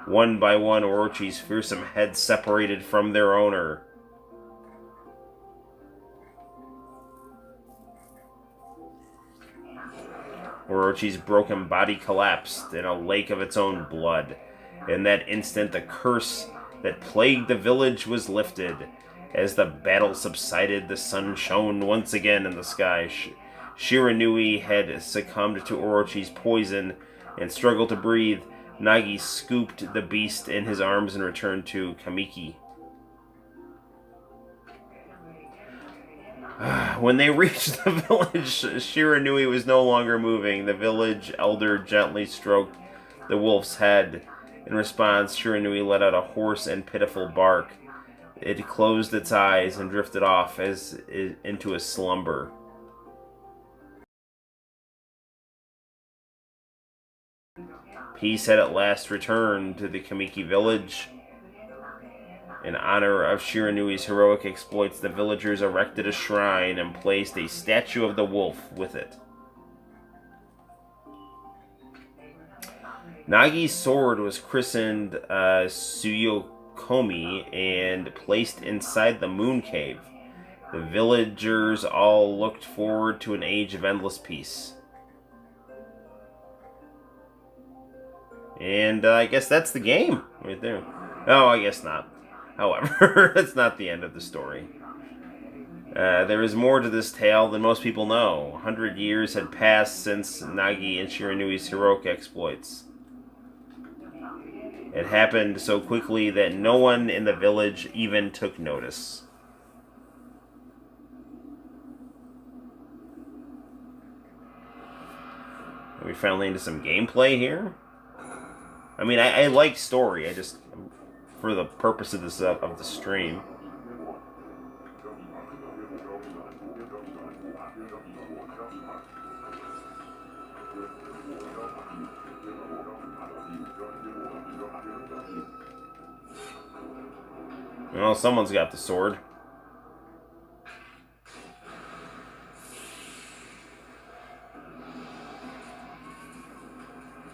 One by one, Orochi's fearsome heads separated from their owner. Orochi's broken body collapsed in a lake of its own blood. In that instant, the curse that plagued the village was lifted. As the battle subsided, the sun shone once again in the sky. Shiranui had succumbed to Orochi's poison and struggled to breathe. Nagi scooped the beast in his arms and returned to Kamiki. When they reached the village, Shiranui was no longer moving. The village elder gently stroked the wolf's head. In response, Shiranui let out a hoarse and pitiful bark. It closed its eyes and drifted off into a slumber. Peace had at last returned to the Kamiki village. In honor of Shiranui's heroic exploits, the villagers erected a shrine and placed a statue of the wolf with it. Nagi's sword was christened Tsuyokomi and placed inside the moon cave. The villagers all looked forward to an age of endless peace. And I guess that's the game right there. Oh, I guess not. However, that's not the end of the story. There is more to this tale than most people know. 100 years had passed since Nagi and Shiranui's heroic exploits. It happened so quickly that no one in the village even took notice. Are we finally into some gameplay here? I mean, I like story. I just, for the purpose of this of the stream. Well, someone's got the sword.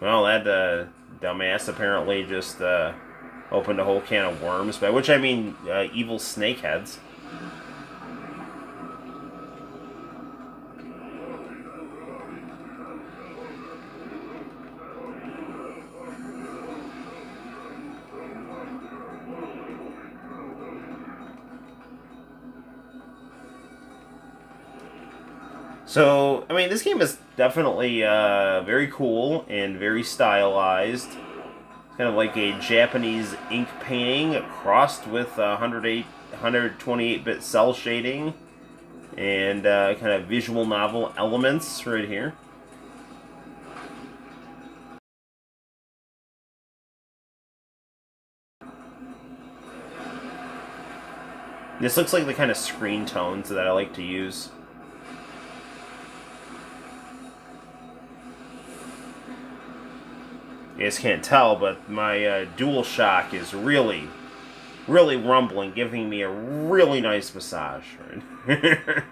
Well, that dumbass apparently just opened a whole can of worms, by which I mean evil snakeheads. So, I mean, this game is definitely very cool and very stylized. It's kind of like a Japanese ink painting crossed with 128-bit cell shading and kind of visual novel elements right here. This looks like the kind of screen tones that I like to use. You guys can't tell, but my DualShock is really, really rumbling, giving me a really nice massage. Right?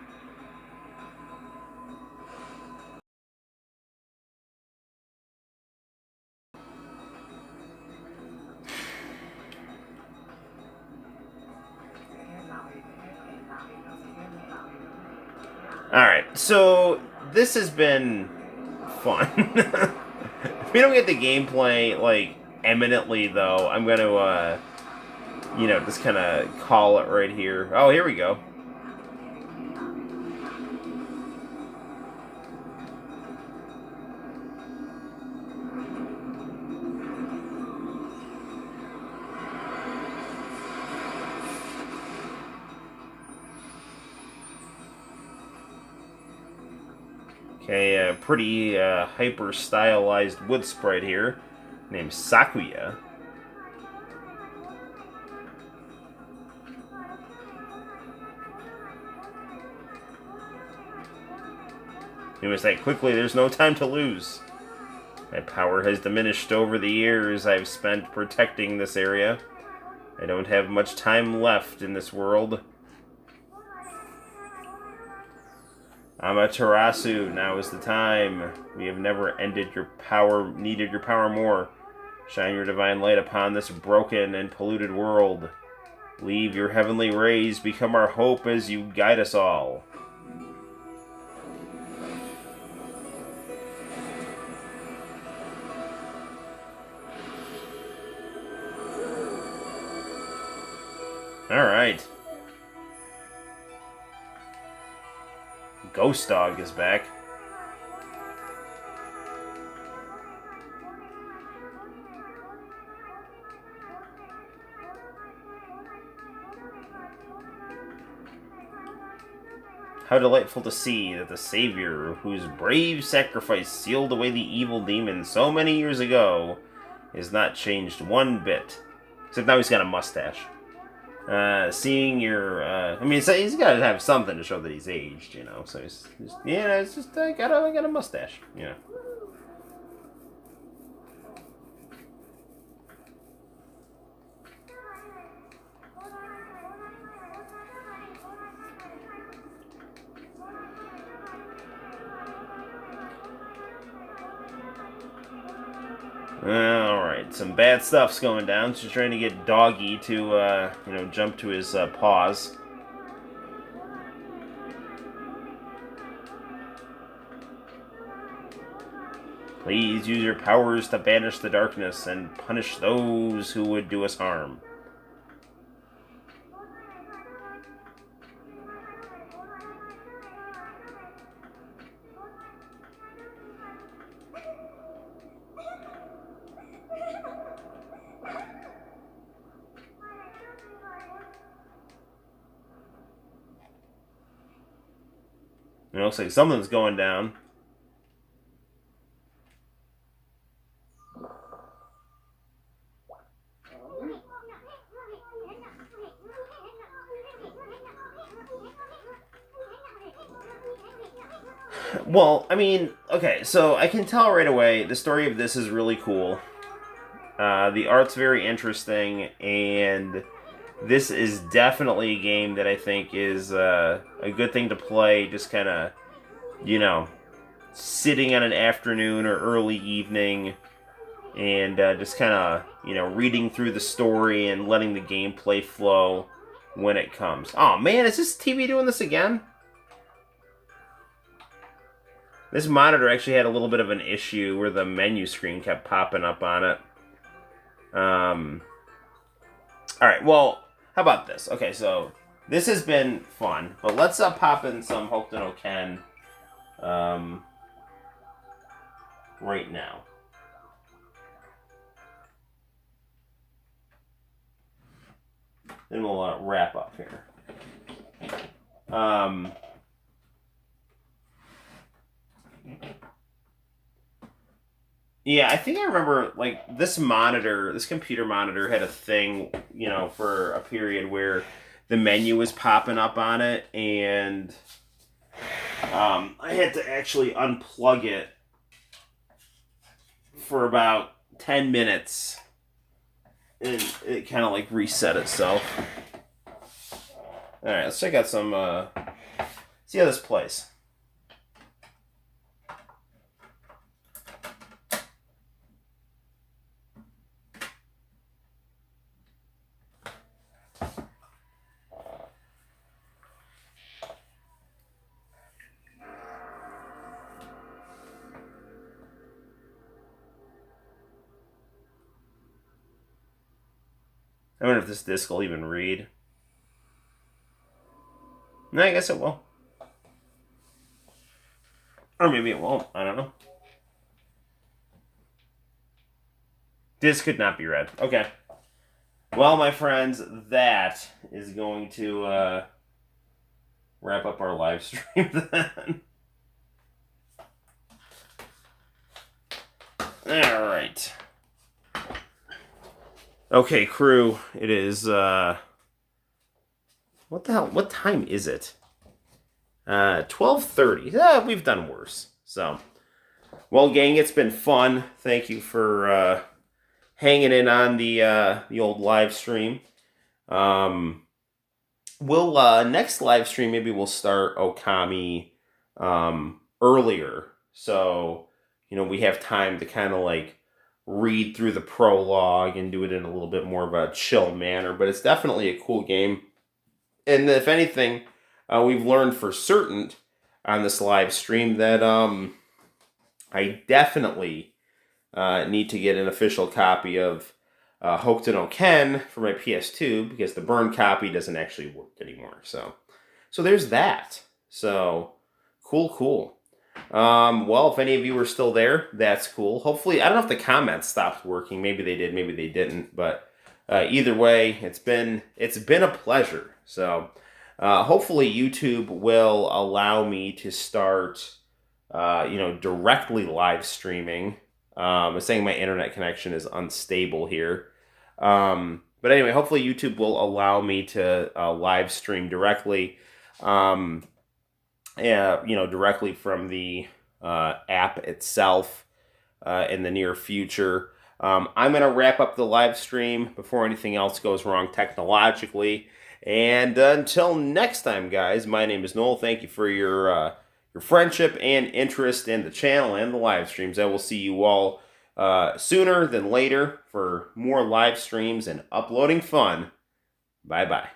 Alright, so this has been fun. If we don't get the gameplay, like, eminently, though, I'm gonna, just kind of call it right here. Oh, here we go. Okay, a pretty hyper-stylized wood sprite here, named Sakuya. He was like, quickly, there's no time to lose. My power has diminished over the years I've spent protecting this area. I don't have much time left in this world. Amaterasu, now is the time. We have never needed your power more. Shine your divine light upon this broken and polluted world. Leave your heavenly rays, become our hope as you guide us all. Alright. Ghost Dog is back. How delightful to see that the Savior, whose brave sacrifice sealed away the evil demon so many years ago, is not changed one bit. Except now he's got a mustache. Seeing your, I mean, he's got to have something to show that he's aged, So it's just I got a mustache, Alright, some bad stuff's going down. She's trying to get Doggy to, jump to his paws. Please use your powers to banish the darkness and punish those who would do us harm. It looks like something's going down. Well, I mean, okay, so I can tell right away the story of this is really cool. The art's very interesting, and this is definitely a game that I think is a good thing to play. Just kind of, you know, sitting on an afternoon or early evening and just kind of, you know, reading through the story and letting the gameplay flow when it comes. Oh man, is this TV doing this again? This monitor actually had a little bit of an issue where the menu screen kept popping up on it. Alright, well, how about this? Okay, so this has been fun, but let's pop in some Hokuto no Ken right now. Then we'll wrap up here. Yeah, I think I remember, like, this computer monitor had a thing, you know, for a period where the menu was popping up on it, and I had to actually unplug it for about 10 minutes, and it kind of, like, reset itself. Alright, let's check out some, see how this plays. I wonder if this disc will even read. No, I guess it will. Or maybe it won't. I don't know. Disc could not be read. Okay. Well, my friends, that is going to wrap up our live stream then. Alright. Okay, crew, it is, what the hell, what time is it? 12:30. We've done worse. So, well, gang, it's been fun. Thank you for, hanging in on the old live stream. We'll, next live stream, maybe we'll start Okami, earlier. So, you know, we have time to kind of, like, read through the prologue and do it in a little bit more of a chill manner, but it's definitely a cool game. And if anything, we've learned for certain on this live stream that I definitely need to get an official copy of Hokuto no Ken for my PS2 because the burned copy doesn't actually work anymore. So there's that. So cool. Well, if any of you are still there, that's cool. Hopefully, I don't know if the comments stopped working. Maybe they did, maybe they didn't. But either way, it's been a pleasure. So hopefully YouTube will allow me to start, directly live streaming. I'm saying my internet connection is unstable here. But anyway, hopefully YouTube will allow me to live stream directly. Directly from the app itself in the near future. I'm going to wrap up the live stream before anything else goes wrong technologically. And until next time, guys, my name is Noel. Thank you for your friendship and interest in the channel and the live streams. I will see you all sooner than later for more live streams and uploading fun. Bye-bye.